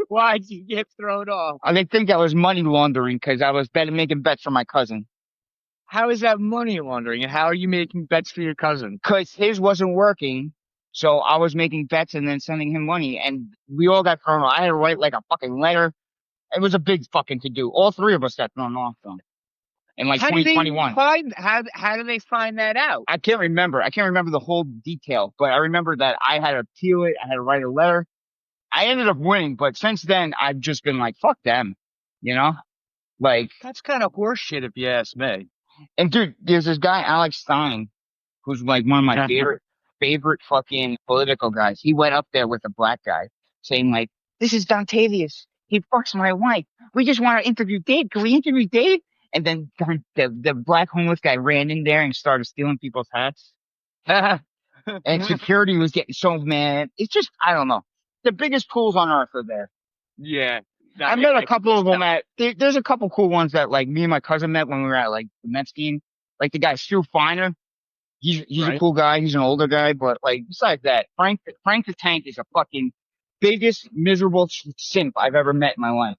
Why'd you get thrown off? they think I was money laundering because I was making bets for my cousin. How is that money laundering? And how are you making bets for your cousin? Because his wasn't working, so I was making bets and then sending him money, and we all got thrown off. I had to write like a fucking letter. It was a big fucking to do. All three of us got thrown off though. in like How do they 2021. find how do they find that out? I can't remember. I can't remember the whole detail, but I remember that I had to appeal it. I had to write a letter. I ended up winning, but since then I've just been like, fuck them, you know? Like, That's kind of horseshit if you ask me. and dude, there's this guy, Alex Stein, who's like one of my favorite fucking political guys. He went up there with a black guy saying like, this is Dontavius. He fucks my wife. We just want to interview Dave. Can we interview Dave? And then the black homeless guy ran in there and started stealing people's hats. And security was getting so mad. It's just, I don't know. The biggest pools on earth are there. Yeah. I met a couple of them there's a couple cool ones that like me and my cousin met when we were at like the Mets game. Like the guy Stu Feiner. He's a cool guy. He's an older guy, but like besides that, Frank the Tank is a fucking biggest miserable simp I've ever met in my life.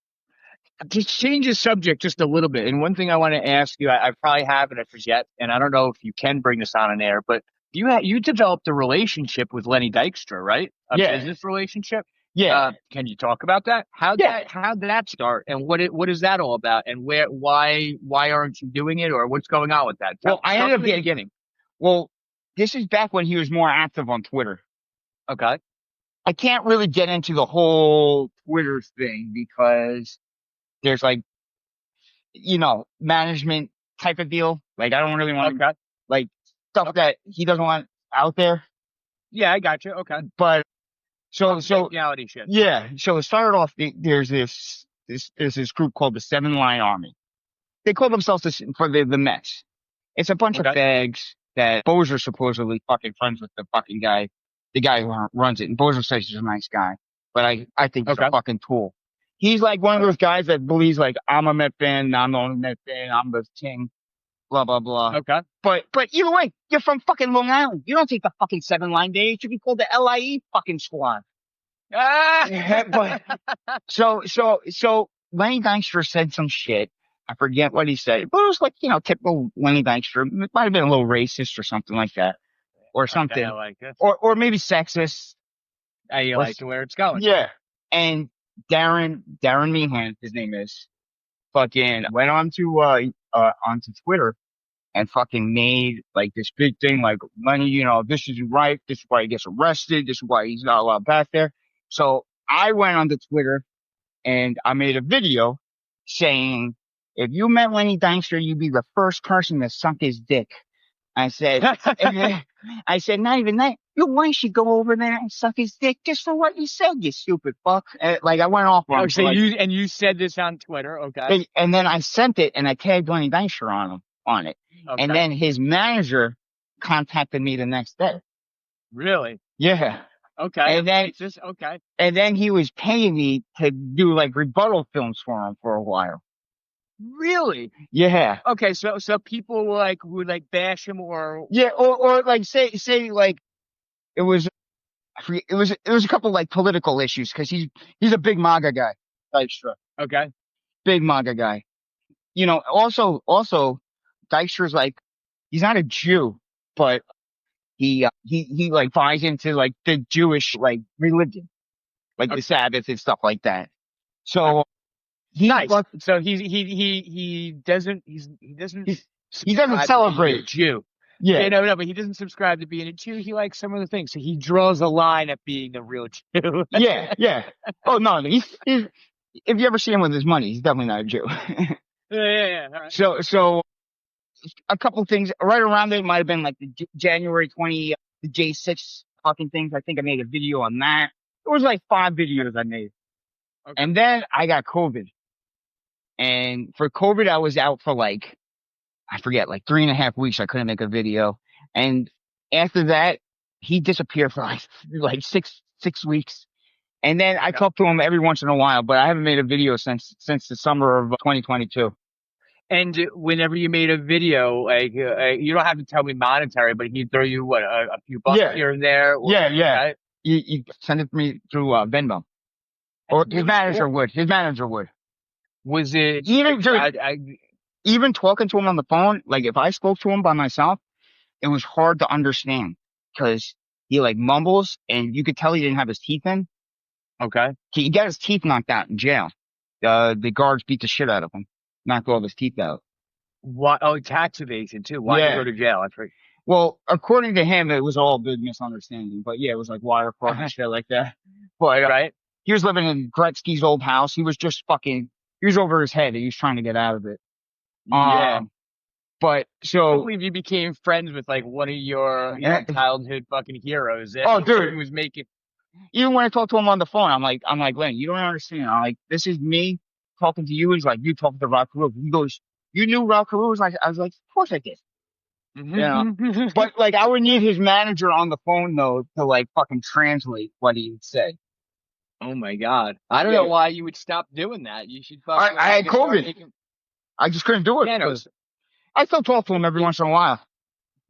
To change the subject just a little bit, and one thing I want to ask you, I probably haven't I forget, and I don't know if you can bring this on an air, but you developed a relationship with Lenny Dykstra, right? A business relationship. Yeah. Can you talk about that? How'd that start, and what is that all about, and why aren't you doing it, or what's going on with that? Well, I ended up beginning. Well, this is back when he was more active on Twitter. Okay. I can't really get into the whole Twitter thing because there's like, management type of deal. Like, I don't really want to, like, stuff that he doesn't want out there. Yeah, I got you. Okay. But so reality shit. Yeah. So it started off. There's this group called the Seven Line Army. They call themselves for the Mets. It's a bunch of fags that Bozer supposedly fucking friends with the guy who runs it. And Bozer says he's a nice guy, but I think he's a fucking tool. He's like one of those guys that believes like, I'm a Met fan, I'm the only Met fan, I'm the king, blah, blah, blah. Okay. But either way, you're from fucking Long Island. You don't take the fucking 7-line day. It should be called the LIE fucking squad. But so Lenny Dykstra said some shit. I forget what he said, but it was like, typical Lenny Dykstra. It might have been a little racist or something like that, or something, okay, I like it. or maybe sexist. You like to where it's going. Yeah. And Darren Meehan, his name is, fucking went onto Twitter and fucking made like this big thing, like, Lenny, this isn't right. This is why he gets arrested. This is why he's not allowed back there. So I went onto Twitter and I made a video saying, if you met Lenny Dykstra, you'd be the first person to suck his dick. I said, not even that. Your wife should go over there and suck his dick just for what you said, you stupid fuck. Like, I went off on him. So you said this on Twitter, okay? And then I sent it and I tagged Lenny Dykstra on it. Okay. And then his manager contacted me the next day. Really? Yeah. Okay. And then he was paying me to do like rebuttal films for him for a while. Really? Yeah. Okay, so people would bash him or like say like it was a couple like political issues because he's a big MAGA guy. Dykstra. Okay. Big MAGA guy. Also Dykstra's like, he's not a Jew, but he like buys into like the Jewish like religion, like the Sabbath and stuff like that. So nice. So he doesn't celebrate a Jew. Yeah. No, but he doesn't subscribe to being a Jew. He likes some of the things. So he draws a line at being a real Jew. Yeah. Oh no, he's if you ever see him with his money, he's definitely not a Jew. Yeah. All right. So a couple things right around there might have been like the January 20, the J6 fucking things. I think I made a video on that. It was like 5 videos I made. Okay. And then I got COVID. And for COVID, I was out for like, I forget, like 3.5 weeks. I couldn't make a video. And after that, he disappeared for like six weeks. And then I talk to him every once in a while, but I haven't made a video since the summer of 2022. And whenever you made a video, like you don't have to tell me monetary, but he'd throw you a few bucks here and there. Yeah. Right? You send it to me through Venmo, or his manager would. His manager would. Was it even talking to him on the phone? Like if I spoke to him by myself, it was hard to understand because he like mumbles, and you could tell he didn't have his teeth in. Okay, he got his teeth knocked out in jail. The guards beat the shit out of him. Knocked all of his teeth out. Why? Oh, tax evasion too. Why'd he Yeah. go to jail? I forget. Well, according to him, it was all a big misunderstanding. But yeah, it was like wire fraud and shit like that. But Right? he was living in Gretzky's old house. He was just fucking. He was over his head. He was trying to get out of it. Yeah. Um, but I so, believe you became friends with like one of your childhood fucking heroes. oh, He dude, was making. even when I talk to him on the phone, I'm like, Lenny, you don't understand. I'm like, this is me talking to you. He's like, you talking to Rock Carew. He goes, you knew Rock Carew? I was like, of course I did. You know, but like, I would need his manager on the phone though to like fucking translate what he would say. Oh my God. I don't know Yeah, why you would stop doing that. You should fucking I had start COVID. making I just couldn't do it pianos. because I still talk to him every once in a while.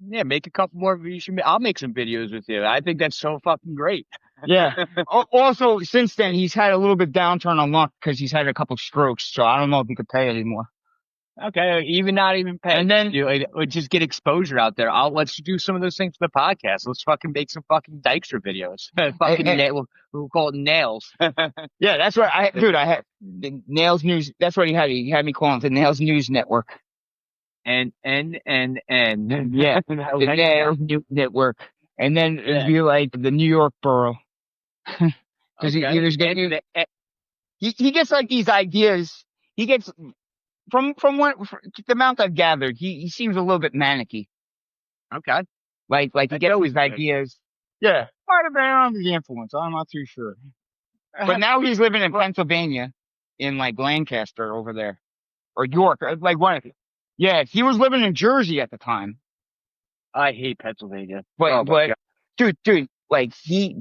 Yeah, make a couple more. I'll make some videos with you. I think that's so fucking great. Yeah. Also, since then, he's had a little bit downturn on luck because he's had a couple strokes. So I don't know if he could pay anymore. Okay, even not even pay. And then, Or just get exposure out there. Let's do some of those things for the podcast. Let's fucking make some fucking Dykstra videos. Fucking and, we'll call it nails. yeah, that's what dude, I had the Nails News. That's what he had. He had me calling it the Nails News Network. And Yeah, the Okay. Nails News Network. And then Yeah. it'd be like the New York Borough. Because Okay. he was getting, he gets like these ideas. He gets, from the amount I've gathered, he seems a little bit manicky. Okay. Like he That's gets always these good. ideas. Yeah, might have been under the influence. I'm not too sure. But now he's living in Pennsylvania, in like Lancaster over there, or York, like one. Yeah, he was living in Jersey at the time. I hate Pennsylvania. But Oh my God. dude, like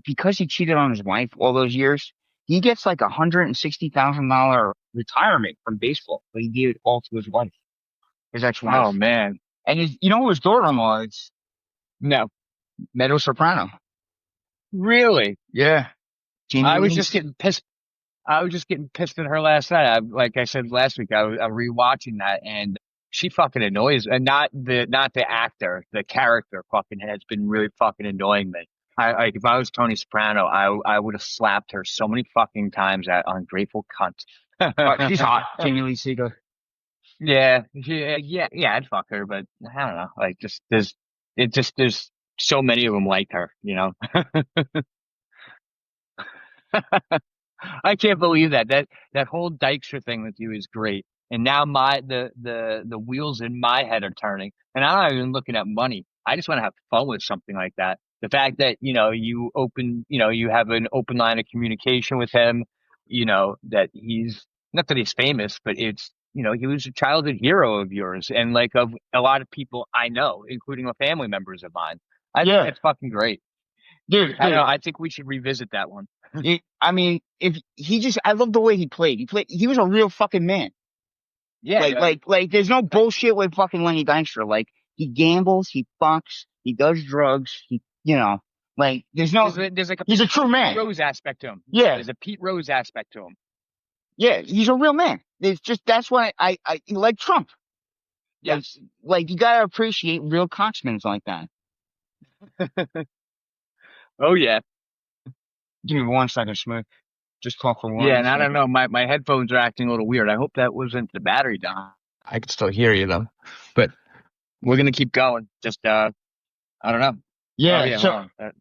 because he cheated on his wife all those years, he gets like $160,000 retirement from baseball. But he gave it all to his wife, his ex-wife. Oh man. And you know who his daughter-in-law is? No. Meadow Soprano. Really? Yeah. Jamie I was Lee. just getting pissed. I was just getting pissed at her last night. Like I said last week, I'm rewatching that, and she fucking annoys, and not the actor, the character fucking has been really fucking annoying me. Like if I was Tony Soprano, I would have slapped her so many fucking times, that ungrateful cunt. She's hot. Jamie Lee Seeger. Yeah, yeah, I'd fuck her, but I don't know. Like there's so many of them like her, you know. I can't believe that whole Dykstra thing with you is great. And now the wheels in my head are turning, and I'm not even looking at money. I just want to have fun with something like that. The fact that you have an open line of communication with him, that he's not that he's famous, but he was a childhood hero of yours and like of a lot of people I know, including family members of mine. I think Yeah, that's fucking great. dude. I don't know. I think we should revisit that one. I mean, if he just, I love the way he played. He was a real fucking man. Yeah, Like, there's no bullshit with fucking Lenny Dykstra. Like, he gambles, he fucks, he does drugs, like, there's there's like he's a true man. Pete Rose aspect to him. Yeah. There's a Pete Rose aspect to him. Yeah, he's a real man. It's just, that's why I like Trump. Yes. Like, you gotta appreciate real cocksmans like that. Oh yeah. Give me 1 second, Smoke. Just talk for one. Yeah, and I don't know, my headphones are acting a little weird. I hope that wasn't the battery down. I could still hear you though. But we're gonna keep going. Just I don't know. Yeah, Oh, yeah, so, hold on.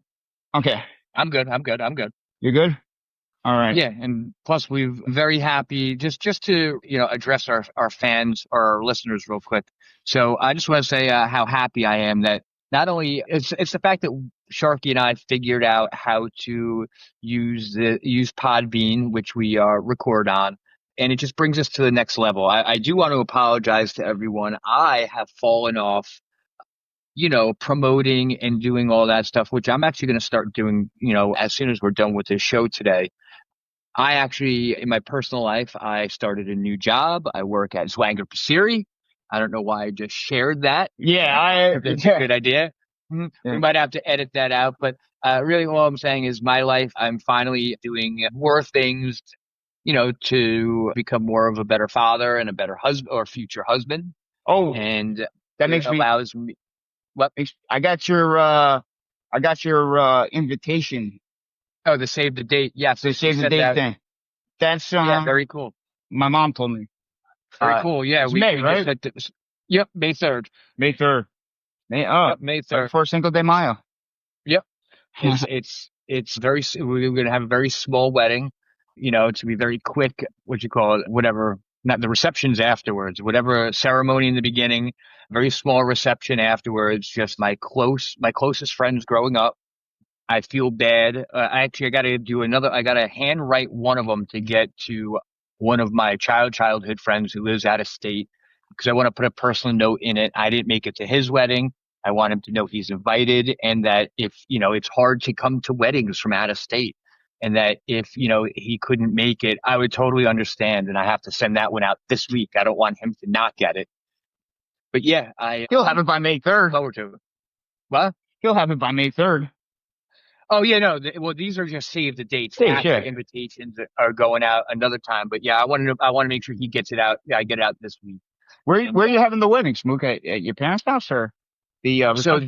okay. I'm good. You're good? All right. Yeah, and plus we're very happy just to address our fans, our listeners real quick. So I just want to say how happy I am that not only it's the fact that Sharkey and I figured out how to use Podbean, which we record on, and it just brings us to the next level. I do want to apologize to everyone. I have fallen off promoting and doing all that stuff, which I'm actually going to start doing, as soon as we're done with this show today. I actually, in my personal life, I started a new job. I work at Zwanger Passeri. I don't know why I just shared that. Yeah, That's a good idea. Yeah. We might have to edit that out, but really all I'm saying is my life, I'm finally doing more things, to become more of a better father and a better husband or future husband. Oh, And that makes allows me. What? I got your invitation. Oh, the save the date. Yes, The save the date thing. That's yeah, very cool. my mom told me. Very cool. Yeah, it's May, right? Yep, May 3rd. May 3rd. Yep, May Right 3rd. before Cinco de Mayo. Yep. It's very, we're going to have a very small wedding, to be very quick, what you call it, whatever, not the receptions afterwards, whatever ceremony in the beginning, very small reception afterwards, just my closest friends growing up. I feel bad. I got to do another. I got to handwrite one of them to get to one of my childhood friends who lives out of state because I want to put a personal note in it. I didn't make it to his wedding. I want him to know he's invited and that if, it's hard to come to weddings from out of state and that if, he couldn't make it, I would totally understand. And I have to send that one out this week. I don't want him to not get it. But yeah, He'll have it by May 3rd. forward to it. Well, He'll have it by May 3rd. oh yeah, no. Well, these are just save the dates. Dates, Actual yeah. invitations are going out another time. But yeah, I want to make sure he gets it out. Yeah, I get it out this week. Where are you having the wedding, Smook? At your parents' house or the So reception?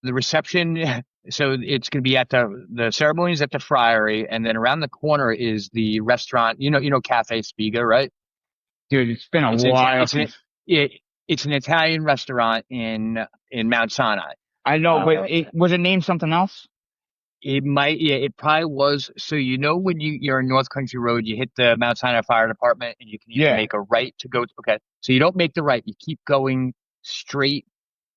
the reception. So it's going to be at the ceremonies at the Friary, and then around the corner is the restaurant. Cafe Spiga, right? Dude, it's been a It's while it's an since it, it's an Italian restaurant in Mount Sinai. I know, but Uh, was it named something else? It might, yeah, it probably was. So when you're in North Country Road, you hit the Mount Sinai Fire Department, and you can either Yeah. make a right to go. Okay, so you don't make the right; you keep going straight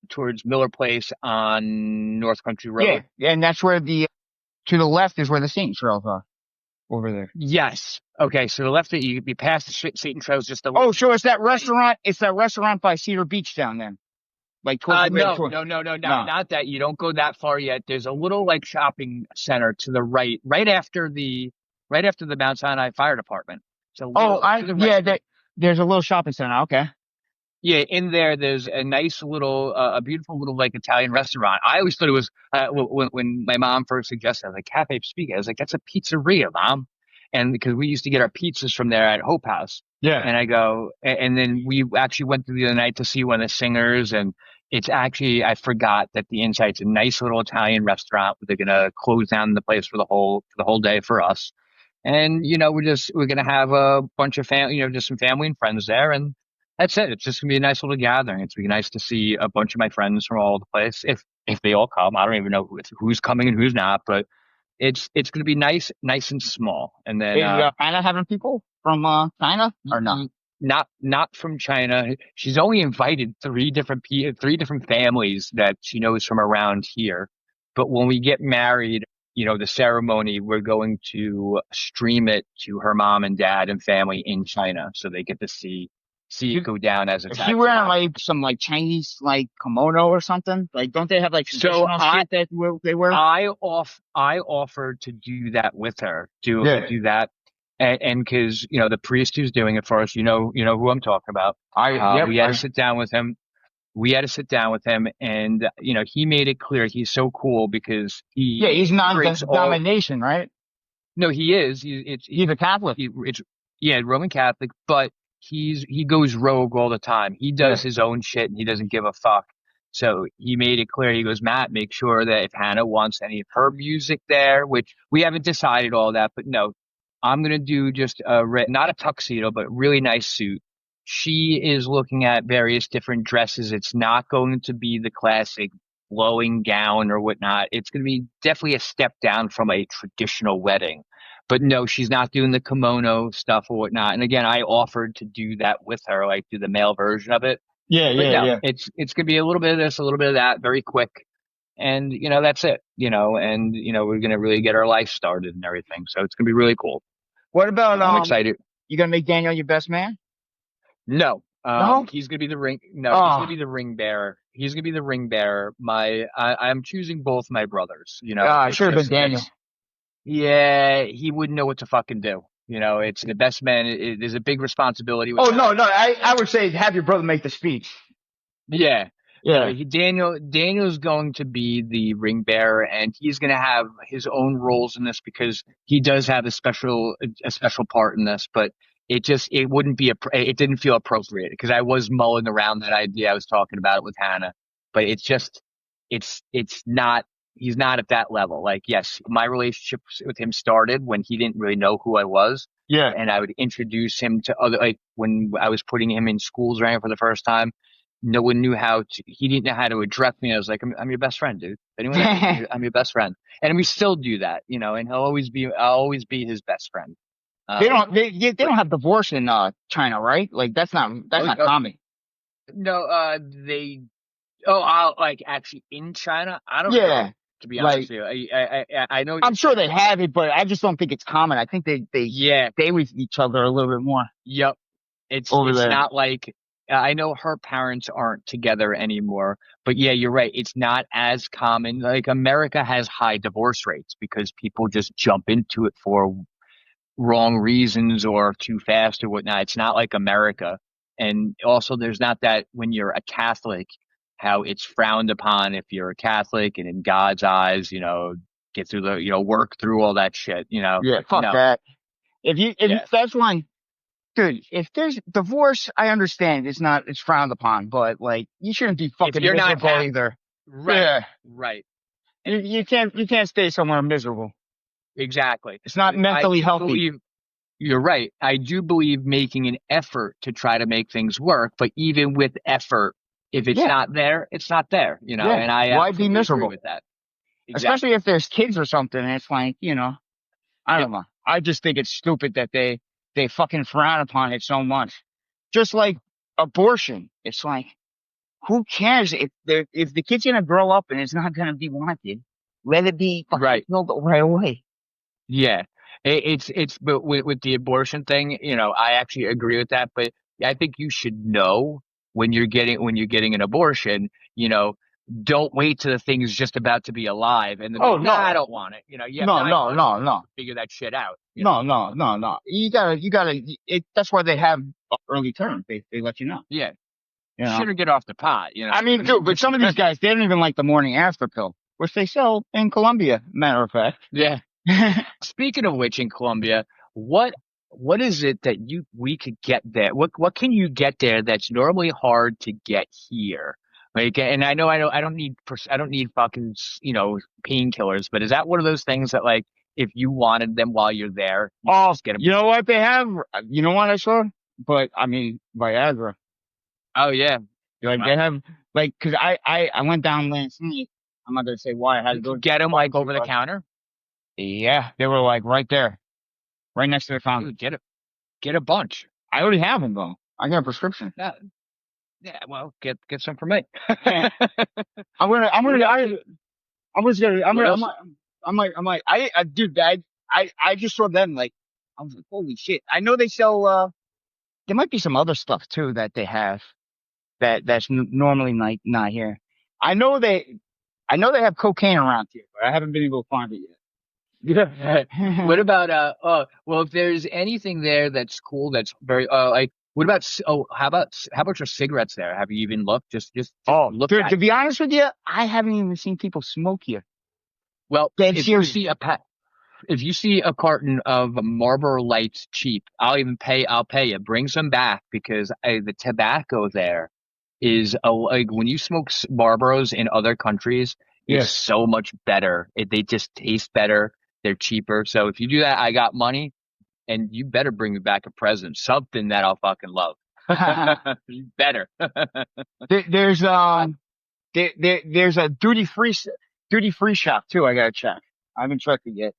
towards Miller Place on North Country Yeah. Road. And that's where to the left is where the Saint trails are. Over there. Yes. Okay. So the left, you be past the Satan Trails, just a Oh, so it's that restaurant. It's that restaurant by Cedar Beach down then, like towards the no, toward, no, no, no, no. not that. You don't go that far yet. There's a little like shopping center to the right, right after the Mount Sinai Fire Department. So Oh, to the right. there's a little shopping center. Okay. Yeah, in there, there's a nice little, a beautiful little like Italian restaurant. I always thought it was when my mom first suggested, I was like Cafe Spiga. I was like, that's a pizzeria, mom, and because we used to get our pizzas from there at Hope House. Yeah. And I go, and then we actually went through the other night to see one of the singers, and it's actually I forgot that the inside's a nice little Italian restaurant. They're gonna close down the place for the whole day for us, and we're gonna have a bunch of just some family and friends there, and that's it. It's just gonna be a nice little gathering. It's gonna be nice to see a bunch of my friends from all over the place. If they all come, I don't even know who's coming and who's not, but it's gonna be nice and small. And then Is China having people from China or not? not from China. She's only invited three different families that she knows from around here. But when we get married, the ceremony, we're going to stream it to her mom and dad and family in China, so they get to see it go down as it's Is she actually wearing happening. like some like Chinese like kimono or something? Like, don't they have like So traditional shit that they wear? I offered to do that with her, Yeah. do that, and because the priest who's doing it for us, who I'm talking about. Yep. We had to sit down with him. We had to sit down with him, and he made it clear he's so cool because Yeah, he's breaks all. non-denomination, right? No, he is. He's a Catholic. It's yeah, Roman Catholic, but he goes rogue all the time. He Yeah. does his own shit and he doesn't give a fuck. So he made it clear. He goes, Matt, make sure that if Hannah wants any of her music there, which we haven't decided all that, but no, I'm gonna do just not a tuxedo, but really nice suit. She is looking at various different dresses. It's not going to be the classic flowing gown or whatnot. It's going to be definitely a step down from a traditional wedding. But no, she's not doing the kimono stuff or whatnot. And again, I offered to do that with her, like do the male version of it. Yeah, But yeah, no, yeah. it's gonna be a little bit of this, a little bit of that, very quick. And that's it. And we're gonna really get our life started and everything. So it's gonna be really cool. What about I'm excited. you gonna make Daniel your best man? No. No? He's gonna be the ring. No, he's Oh, gonna be the ring bearer. He's gonna be the ring bearer. I'm choosing both my brothers. it It's should have been just Daniel. yeah, he wouldn't know what to fucking do. It's the best man. There's a big responsibility with Oh that. no, I would say have your brother make the speech. Yeah. Yeah. Daniel's going to be the ring bearer, and he's going to have his own roles in this because he does have a special part in this. But it wouldn't be it didn't feel appropriate because I was mulling around that idea. I was talking about it with Hannah, but it's not. He's not at that level. Like, yes, my relationship with him started when he didn't really know who I was, Yeah. and I would introduce him to other, like when I was putting him in schools right for the first time. no one knew how to. He didn't know how to address me. I was like, I'm your best friend, dude. Anyone else? I'm your best friend, and we still do that, And I'll always be his best friend. They But don't have divorce in China, right? Like that's oh, not common. no, they. Oh, I'll like actually in China. I don't know. Yeah, To be honest like with you, I know what I'm you're sure saying. they have it, but I just don't think it's common. I think they Yeah. stay with each other a little bit more Yep. over It's there. not like I know her parents aren't together anymore, but yeah, you're right. It's not as common. Like America has high divorce rates because people just jump into it for wrong reasons or too fast or whatnot. It's not like America. And also there's not that when you're a Catholic, how it's frowned upon if you're a Catholic and in God's eyes, get through work through all that shit, Yeah, fuck No. that. If Yeah. that's one, dude. If there's divorce, I understand it's frowned upon, but like you shouldn't be If fucking you're not miserable happy, either. right, Yeah, right. you can't stay somewhere miserable. Exactly. It's not I mentally do healthy. believe you're right. I do believe making an effort to try to make things work, but even with effort, if it's Yeah, not there, it's not there, yeah. and I Why be absolutely agree miserable? with that. Especially Exactly. if there's kids or something. And it's like I Yep. don't know. I just think it's stupid that they fucking frown upon it so much. Just like abortion. It's like who cares if the kid's gonna grow up and it's not gonna be wanted? Let it be fucking Right. killed right away. Yeah. But with the abortion thing, I actually agree with that, but I think you should know when you're getting an abortion, don't wait till the thing is just about to be alive and then be Oh like, nah, I no, don't want it. You have no, nine no, months no, no, to figure that shit out. no, no, no, no. You gotta. That's why they have early term. They let you know. Yeah. You know. Shit or get off the pot. I mean, dude, but some of these guys they don't even like the morning after pill, which they sell in Colombia. Matter of fact. Yeah. Speaking of which, in Colombia, what what is it that we could get there? What can you get there that's normally hard to get here? Like, and I don't need fucking painkillers, but is that one of those things that like if you wanted them while you're there, you could Oh, just get them? you know what they have? You know what I saw? But I mean, Viagra. Oh yeah, Like Right. they have, like, cause I went down last night. I'm not gonna say why. I had to You go could to the get them like pharmacy, over the but counter. yeah, they were like right there, right next to the fountain. Dude, get a bunch. I already have them though. I got a prescription. Yeah, yeah. Well, get some for me. I'm What gonna, else? I was gonna, What else? dude, I just saw them like, I was like, holy shit. I know they sell, there might be some other stuff too that they have that's normally not here. I know they, I know they have cocaine around here, but I haven't been able to find it Yeah. What yet. about well, if there's anything there that's cool, that's very like what about how about your cigarettes there? Have you even looked? Just Oh, look dude, at to be honest with you, I haven't even seen people smoke here. well, Dead serious. if you see a carton of Marlboro Lights cheap, I'll pay you. Bring some back because the tobacco there is like when you smoke Marlboros in other countries, it's Yeah. so much better. They just taste better. They're cheaper. So if you do that, I got money. And you better bring me back a present, something that I'll fucking love. You better. There's I, there's a duty free shop too. I gotta check. I haven't checked it yet.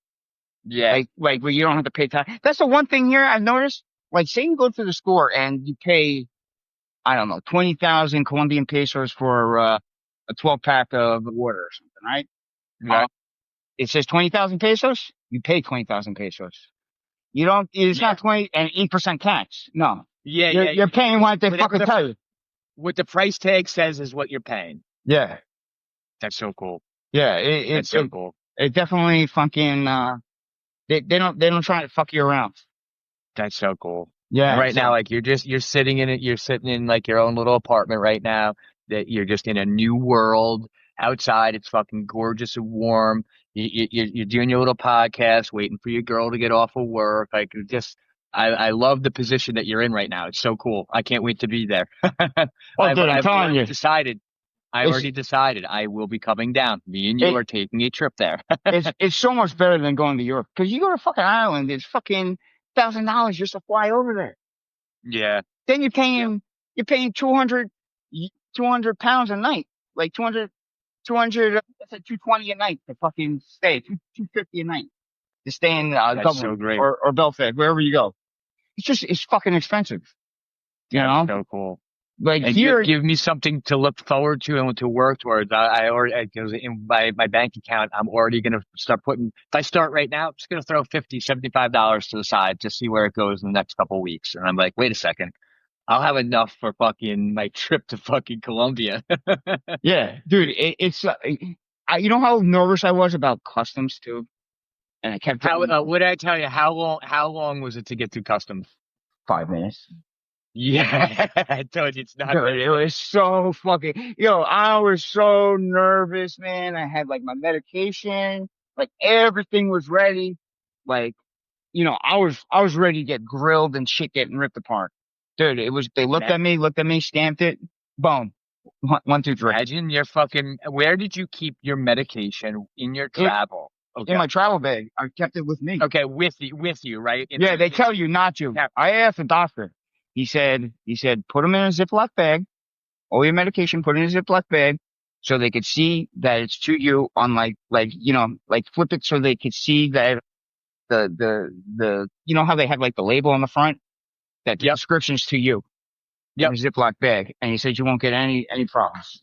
yeah, Like where you don't have to pay tax. That's the one thing here I've noticed. Like, say you go to the store and you pay, I don't know, 20,000 Colombian pesos for a 12 pack of water or something, right? yeah, Uh, it says 20,000 pesos. You pay 20,000 pesos. You don't. It's yeah, not 20 and 8% tax. No, yeah, you're yeah. you're paying what they Whatever fucking tell you. what the price tag says is what you're paying. Yeah, That's so cool. yeah. That's so cool. It definitely fucking. They don't try to fuck you around. That's so cool. And Yeah. right now, So like you're sitting in it, you're sitting in like your own little apartment right now. That you're just in a new world. Outside, it's fucking gorgeous and warm. You're doing your little podcast, waiting for your girl to get off of work. Like I love the position that you're in right now. It's so cool. I can't wait to be there. oh, dude, I'm I've telling already you, decided. I it's already decided I will be coming down. Me and you it are taking a trip there. it's so much better than going to Europe because you go to fucking Ireland, it's fucking $1,000 just to fly over there. Yeah. Then Yep. you're paying 200 200 pounds a night, like 200, that's like 220 a night to fucking stay, 250 a night to stay in That's so Dublin great. or Belfast, wherever you go. It's fucking expensive, you That's know? so cool. Like And here, give me something to look forward to and to work towards. I already, because in my bank account, I'm already going to start putting, if I start right now, I'm just going to throw $50, $75 to the side to see where it goes in the next couple of weeks. And I'm like, wait a second, I'll have enough for fucking my trip to fucking Colombia. yeah, dude, you know how nervous I was about customs too? And I kept How, telling what did I tell you? How long was it to get through customs? 5 minutes. Yeah, I told you it's not Dude, that. it was so fucking, I was so nervous, man. I had like my medication, like everything was ready. Like, I was ready to get grilled and shit getting ripped apart. Dude, they looked at me, stamped it, boom. One, two, three. Imagine your fucking, where did you keep your medication in your In, travel? in Okay. my travel bag. I kept it with me. Okay, with you, right? Yeah, they tell you not to. Yeah. I asked the doctor. He said, put them in a Ziploc bag, all your medication, put it in a Ziploc bag so they could see that it's to you on like flip it so they could see that how they have like the label on the front that the Yep. description's to you in a Yep. Ziploc bag. And he said you won't get any problems.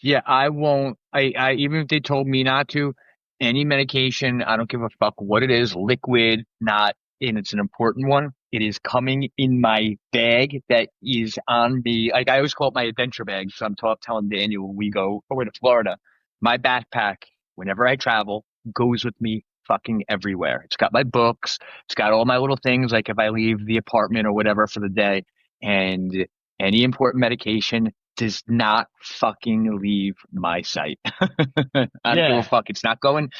Yeah, I won't. I even if they told me not to, any medication, I don't give a fuck what it is, liquid, not, and it's an important one. It is coming in my bag that is on me. Like I always call it my adventure bag. So I'm telling Daniel when we go away to Florida, my backpack, whenever I travel, goes with me fucking everywhere. It's got my books. It's got all my little things, like if I leave the apartment or whatever for the day, and any important medication does not fucking leave my sight. I don't give a Yeah. fuck. It's not going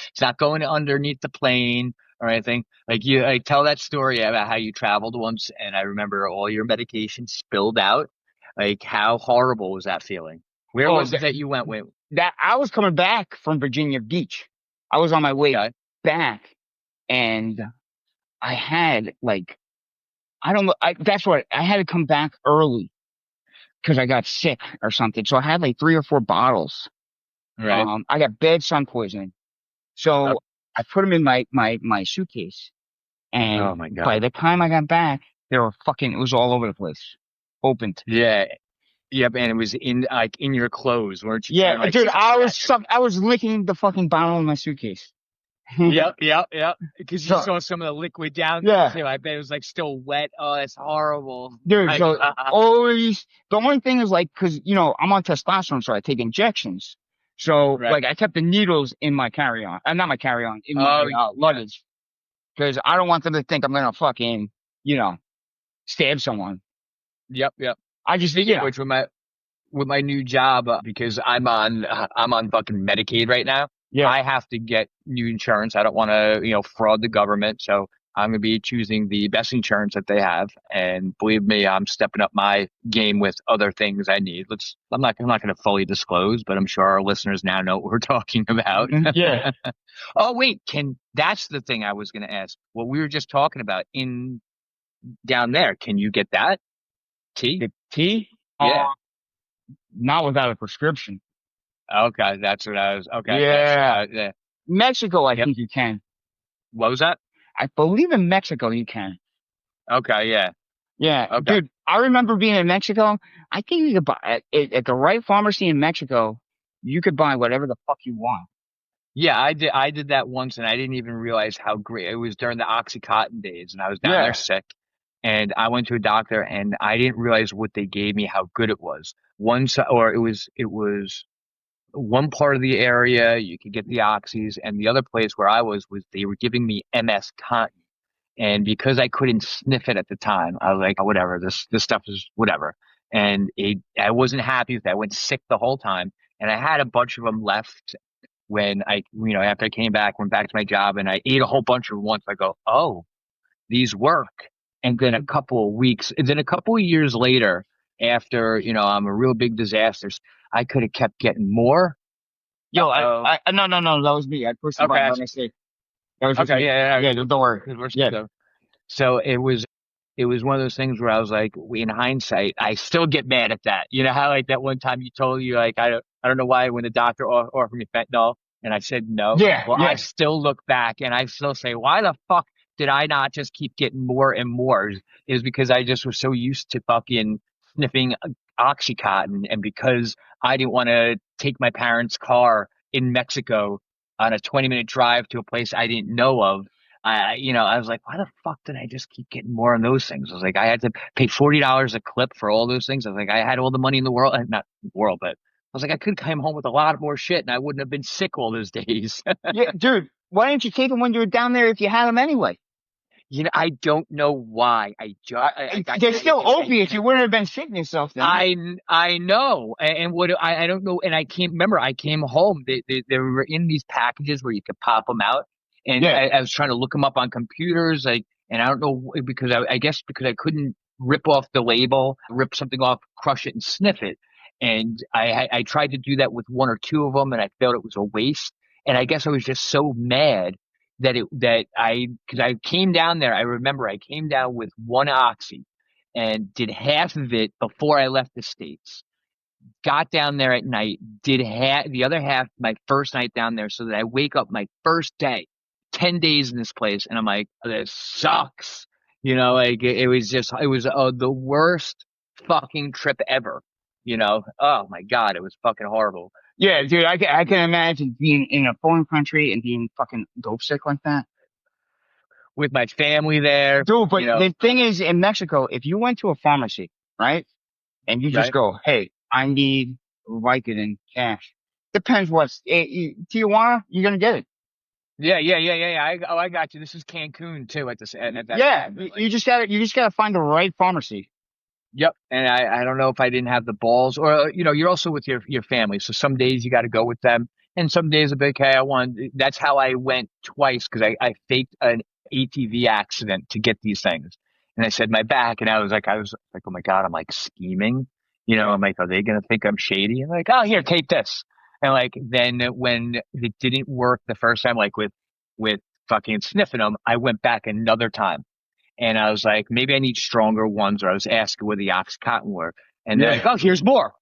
underneath the plane or anything. I tell that story about how you traveled once and I remember all your medication spilled out. Like how horrible was that feeling? Where Oh, was it that you went with? that I was coming back from Virginia Beach. I was on my way Okay. back and I had like, I don't know. That's what I had to come back early because I got sick or something. So I had like 3 or 4 bottles. Right. I got bad sun poisoning. Oh, So I put them in my suitcase. oh And my by God. the time I got back, it was all over the place. Opened. Yeah. Yep. And it was in like in your clothes, weren't you trying to Yeah, like dude, stick that? I was licking the fucking bottle in my suitcase. Yep, yep, yep. Because you So, saw some of the liquid down there yeah, too. I bet it was like still wet. Oh, that's horrible. dude, Like, so always, the only thing is like, cause, I'm on testosterone, so I take injections. So, right. like, I kept the needles in my carry-on, not my carry-on, in Oh, my yeah. luggage. Cause I don't want them to think I'm gonna fucking, you know, stab someone. Yep, yep. I just, Speaking of which, with my new job, because I'm on fucking Medicaid right now. yeah. I have to get new insurance. I don't want to, fraud the government. So I'm going to be choosing the best insurance that they have. And believe me, I'm stepping up my game with other things I need. I'm not going to fully disclose, but I'm sure our listeners now know what we're talking about. Yeah. Oh, wait, that's the thing I was going to ask. What we were just talking about down there. Can you get that tea? The tea? Yeah. Not without a prescription. Okay, that's what I was. Okay, Yeah. yeah. Mexico, I Yep. think you can. What was that? I believe in Mexico you can. Okay, yeah. Yeah, Okay. dude, I remember being in Mexico. I think you could buy at the right pharmacy in Mexico, you could buy whatever the fuck you want. Yeah, I did that once and I didn't even realize how great it was during the Oxycontin days and I was down there Yeah. sick and I went to a doctor and I didn't realize what they gave me, how good it was. It was one part of the area you could get the oxys and the other place where I was they were giving me MS Contin. And because I couldn't sniff it at the time, I was like, oh, whatever, this stuff is whatever. And I wasn't happy with that. I went sick the whole time. And I had a bunch of them left when after I came back, went back to my job and I ate a whole bunch of them once. I go, oh, these work. And then a couple of years later, after, I'm a real big disaster, I could have kept getting more. Yo, Uh-oh. no, no, no, that was me. I pushed the button Okay. by mistake. That was just Okay. me. Yeah. Yeah, don't worry. Because we're Yeah. so it was. it was one of those things where I was like, in hindsight, I still get mad at that. You know how like that one time you told you like I don't know why when the doctor offered me fentanyl and I said no. Yeah, Well, I yeah, still look back and I still say, why the fuck did I not just keep getting more and more? Is because I just was so used to fucking sniffing Oxycontin, and because I didn't want to take my parents' car in Mexico on a 20-minute drive to a place I didn't know of. I was like, why the fuck did I just keep getting more on those things? I was like, I had to pay $40 a clip for all those things. I was like, I had all the money in the world, not the world, but I was like, I could come home with a lot more shit and I wouldn't have been sick all those days. yeah, dude. Why didn't you take them when you were down there if you had them anyway? I don't know why. I got They're still I, opiates. You wouldn't have been shitting yourself then. I I know, and what I don't know, and I came. Remember, I came home. They were in these packages where you could pop them out, and Yeah, I was trying to look them up on computers. And I don't know because I guess because I couldn't rip off the label, rip something off, crush it, and sniff it. And I tried to do that with one or two of them, and I felt it was a waste. And I guess I was just so mad that I because I came down there. I remember I came down with one oxy and did half of it before I left the States. Got down there at night, did the other half my first night down there, so that I wake up my first day, 10 days in this place, and I'm like, this sucks. Like it was just, it was the worst fucking trip ever. Oh my God, it was fucking horrible yeah, dude. I can imagine being in a foreign country and being fucking dope sick like that. with my family there, Dude, but the thing is, in Mexico, if you went to a pharmacy, right, and you just right? go, "Hey, I need Vicodin cash," depends what's Tijuana, you're gonna get it. Yeah. I got you. This is Cancun too at that Yeah, time. you just gotta find the right pharmacy. Yep. And I don't know if I didn't have the balls or, you're also with your family. So some days you got to go with them. And some days a big, hey, that's how I went twice because I faked an ATV accident to get these things. And I said my back and I was like, oh my God, I'm like scheming. I'm like, are they going to think I'm shady? And like, oh, here, take this. And like, then when it didn't work the first time, like with fucking sniffing them, I went back another time and I was like, maybe I need stronger ones, or I was asking where the Oxycontin were. And they're like, Yeah, oh, here's more.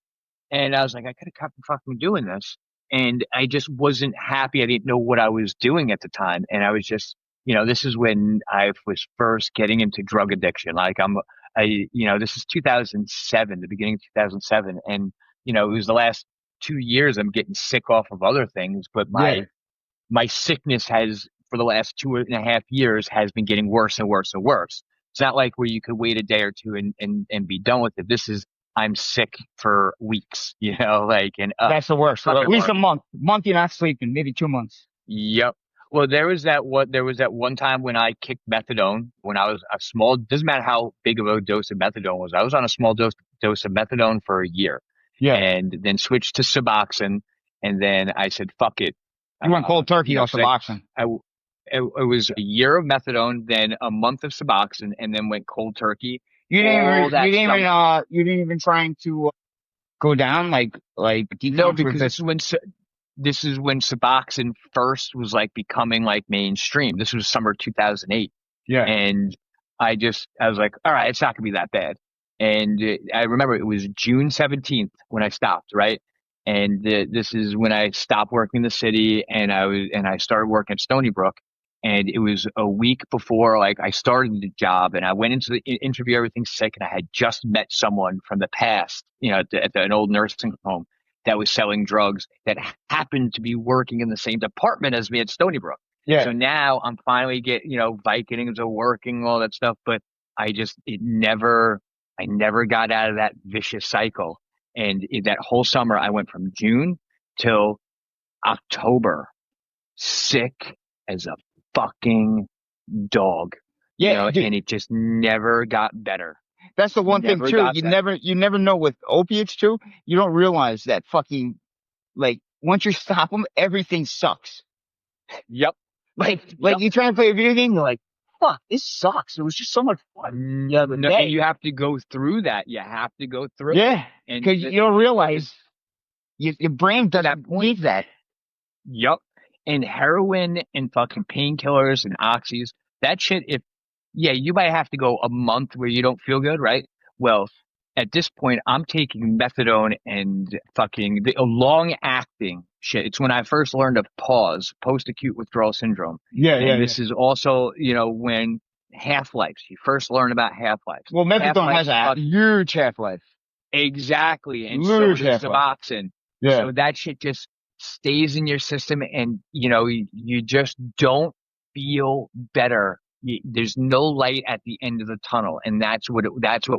And I was like, I could have kept fucking doing this. And I just wasn't happy. I didn't know what I was doing at the time. And I was just, this is when I was first getting into drug addiction. Like this is 2007, the beginning of 2007. And, it was the last 2 years I'm getting sick off of other things, but yeah. my sickness has for the last 2.5 years has been getting worse and worse and worse. It's not like where you could wait a day or two and be done with it. This is I'm sick for weeks, like and That's the worst. So fucking at least a horrible. month you're not sleeping, maybe 2 months. Yep. Well, there was that one time when I kicked methadone when I was a small, doesn't matter how big of a dose of methadone was. I was on a small dose of methadone for a year Yeah, and then switched to Suboxone. And then I said, fuck it. you went cold turkey off 'Cause the boxing. it was a year of methadone, then a month of Suboxone, and then went cold turkey. You didn't All even, that stuff. you didn't even trying to go down like No, detox with because the. this is when Suboxone first was like becoming like mainstream. This was summer 2008. Yeah, And I was like, all right, it's not gonna be that bad. And I remember it was June 17th when I stopped, right? And this is when I stopped working in the city and I started working at Stony Brook. And it was a week before like I started the job and I went into the interview, everything's sick. And I had just met someone from the past, an old nursing home that was selling drugs that happened to be working in the same department as me at Stony Brook. yeah. So now I'm finally Vikings are working, all that stuff, but I never got out of that vicious cycle. And that whole summer, I went from June till October, sick as a fucking dog, Yeah, dude, and it just never got better. that's the one thing Never too. got better. You never know with opiates too. You don't realize that fucking like once you stop them, everything sucks. Yep. Like Yep. you try to play a video game, you're like, fuck, this sucks. It was just so much fun the other No, and day. you have to go through that. You have to go through it. Yeah, And because you don't realize your brain doesn't need that. Yep. And heroin and fucking painkillers and oxys, that shit, yeah, you might have to go a month where you don't feel good, right? Well, at this point, I'm taking methadone and fucking the long acting shit. It's when I first learned of PAWS, post-acute withdrawal syndrome. Yeah, yeah, And yeah. this is also, when half-lives, you first learn about half-lives. Well, methadone has Half-lives a fuck huge half-life. exactly, and so Huge does half-life. Suboxone. Yeah. So that shit just stays in your system, and you just don't feel better. There's no light at the end of the tunnel, and that's what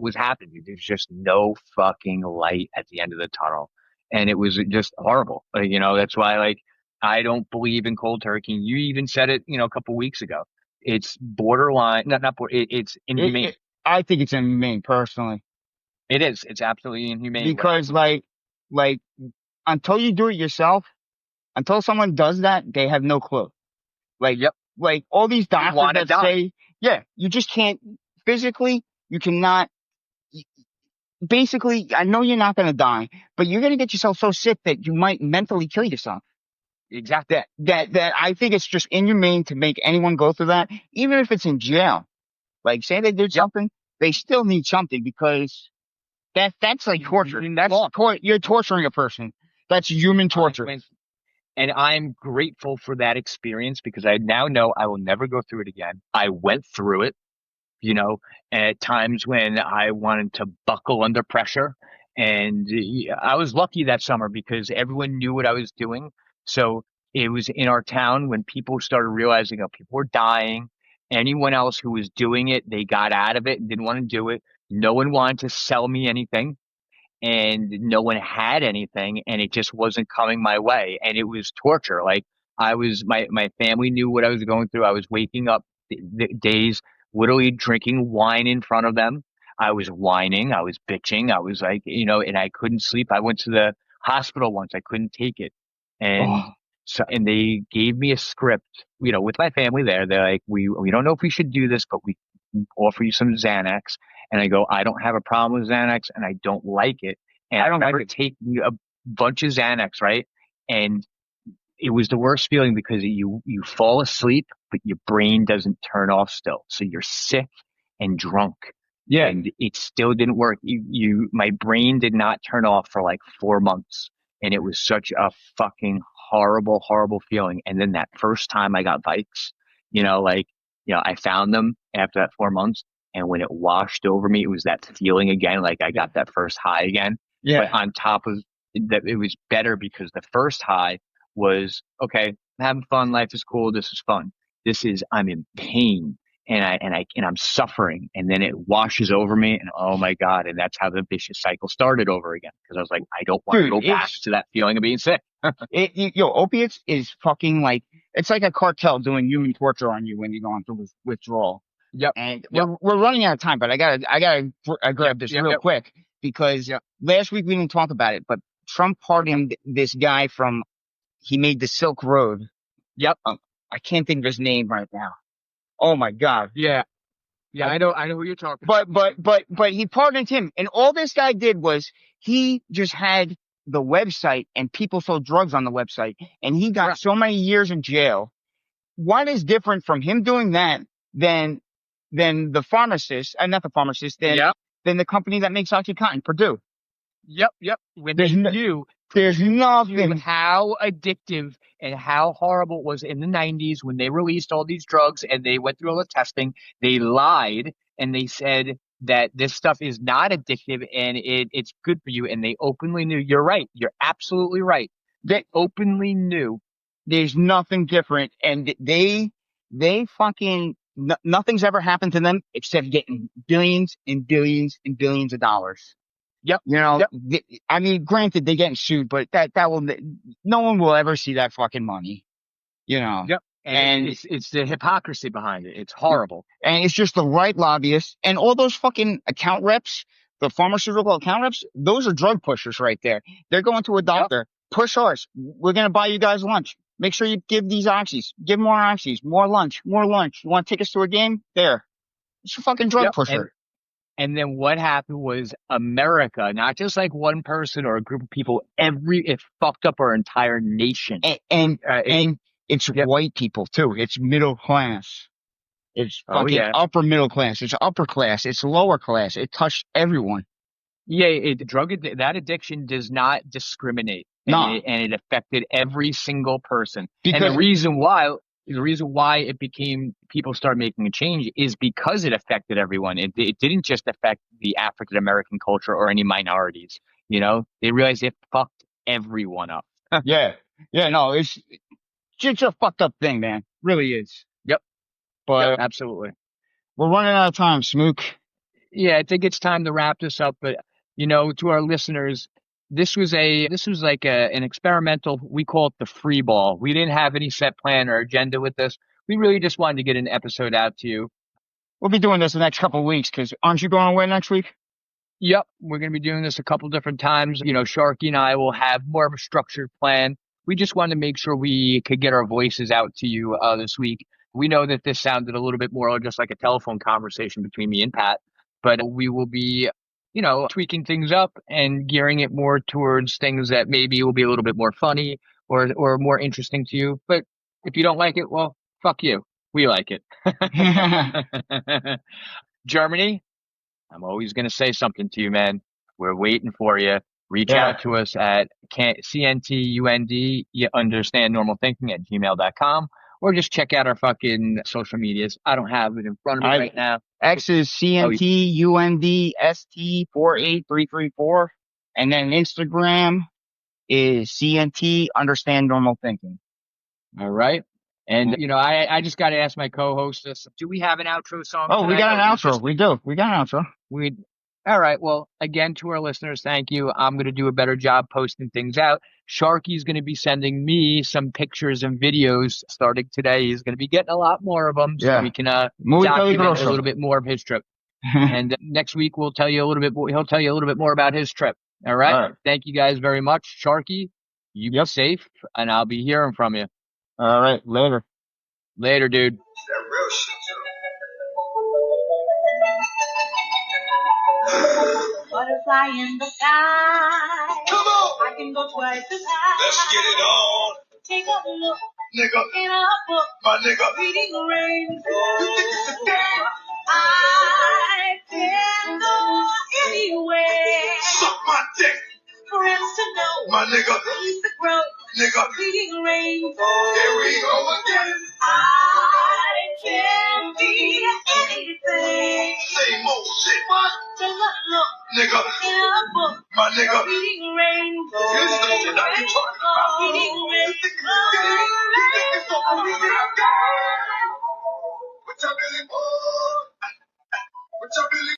was happening. There's just no fucking light at the end of the tunnel, and it was just horrible. That's why like I don't believe in cold turkey. You even said it, a couple weeks ago. It's borderline, not it's It, inhumane. it, I think it's inhumane personally It is. It's absolutely inhumane. because like until you do it yourself, until someone does that, they have no clue. Like, Yep. like all these You doctors want to that die. say, yeah, you just can't physically, you cannot, basically, I know you're not going to die, but you're going to get yourself so sick that you might mentally kill yourself. Exactly. That I think it's just inhumane to make anyone go through that, even if it's in jail. Like, say they did Yep. something, they still need something because that's like torture. And That's you're torturing a person. That's human torture. and I'm grateful for that experience because I now know I will never go through it again. I went through it, you know, at times when I wanted to buckle under pressure. And I was lucky that summer because everyone knew what I was doing. So it was in our town when people started realizing, oh, people were dying. Anyone else who was doing it, they got out of it and didn't want to do it. No one wanted to sell me anything and no one had anything and it just wasn't coming my way and it was torture. Like my family knew what I was going through. I was waking up days literally drinking wine in front of them. I was whining, I was bitching, I was like, and I couldn't sleep. I went to the hospital once. I couldn't take it. And Oh, and they gave me a script, with my family there. They're like, we don't know if we should do this, but we can offer you some Xanax. And I go, I don't have a problem with Xanax and I don't like it. And I don't remember taking a bunch of Xanax, right? And it was the worst feeling because you fall asleep, but your brain doesn't turn off still. So you're sick and drunk. yeah. And it still didn't work. My brain did not turn off for like 4 months. And it was such a fucking horrible, horrible feeling. And then that first time I got Vikes, I found them after that 4 months. And when it washed over me, it was that feeling again, like I got that first high again. But Yeah. on top of that, it was better because the first high was, okay, I'm having fun, life is cool, this is fun. This is I'm in pain and I'm suffering, and then it washes over me, and oh my God, and that's how the vicious cycle started over again. Because I was like, I don't want to Dude, go back to that feeling of being sick. opiates is fucking like, it's like a cartel doing human torture on you when you go into withdrawal. Yep. And Yep. we're running out of time, but I grab this real quick because last week we didn't talk about it, but Trump pardoned this guy he made the Silk Road. Yep. I can't think of his name right now. Oh my God. Yeah. Yeah. I know who you're talking. But he pardoned him. And all this guy did was he just had the website and people sold drugs on the website and he got so many years in jail. What is different from him doing that than the pharmacist, not the pharmacist, than the company that makes OxyContin, Purdue? Yep. When they knew there's nothing how addictive and how horrible it was in the 90s when they released all these drugs and they went through all the testing, they lied and they said that this stuff is not addictive and it's good for you. And they openly knew. You're right. You're absolutely right. They openly knew. There's nothing different. And they fucking, nothing's ever happened to them except getting billions and billions and billions of dollars. Yep. I mean, granted, they're getting sued, but that will, no one will ever see that fucking money, Yep. And it's the hypocrisy behind it. It's horrible. And it's just the right lobbyists and all those fucking account reps, the pharmaceutical account reps, those are drug pushers right there. They're going to a doctor, push ours. We're going to buy you guys lunch. Make sure you give these oxys, give more oxys, more lunch, more lunch. You want to take us to a game? There. It's a fucking drug pusher. And then what happened was America, not just like one person or a group of people, it fucked up our entire nation. And it's white people too. It's middle class. It's Oh fucking yeah. upper middle class. It's upper class. It's lower class. It touched everyone. Yeah, that addiction does not discriminate, and Nah, it affected every single person. And because the reason why it became people start making a change is because it affected everyone. It didn't just affect the African American culture or any minorities. You know, they realized it fucked everyone up. yeah, yeah, no, it's just a fucked up thing, man. Really is. Yep, yep, But absolutely. we're running out of time, Smook. Yeah, I think it's time to wrap this up. But to our listeners, this was like an experimental. We call it the free ball. We didn't have any set plan or agenda with this. We really just wanted to get an episode out to you. We'll be doing this the next couple of weeks because aren't you going away next week? Yep, we're going to be doing this a couple different times. Sharky and I will have more of a structured plan. We just wanted to make sure we could get our voices out to you this week. We know that this sounded a little bit more just like a telephone conversation between me and Pat, but we will be, tweaking things up and gearing it more towards things that maybe will be a little bit more funny or more interesting to you. But if you don't like it, well, fuck you. We like it. Germany, I'm always going to say something to you, man. We're waiting for you. Reach Yeah. out to us at CNTUND, you understand normal thinking at gmail.com, or just check out our fucking social medias. I don't have it in front of me right now. X is Oh, CNTUNDST48334. And then Instagram is CNT understand normal thinking. all right. And, I just got to ask my co-host this. Do we have an outro song Oh, we tonight? got an outro. We do. We got an outro. All right. Well, again, to our listeners, thank you. I'm going to do a better job posting things out. Sharky's going to be sending me some pictures and videos starting today. He's going to be getting a lot more of them so Yeah. we can Muy document a peligroso. little bit more of his trip. And next week we'll tell you a little bit more. He'll tell you a little bit more about his trip. All right. All right. Thank you guys very much. Sharky, you be safe, and I'll be hearing from you. All right. Later. Later, dude. Butterfly in the sky. Come on! I can go twice as high. Let's get it on. Take a look, nigga, in a book. My nigga, reading rainbow. I can go anywhere. Suck my dick. Friends to know. My nigga, please to grow. Nigga, reading rainbow. Here we go again. I can be anything. Same old shit. What? Take a look. Nigga, in a book, my nigga, reading rainbow. Here's the shit I be talking about. Reading rainbow. What y'all really want? What y'all really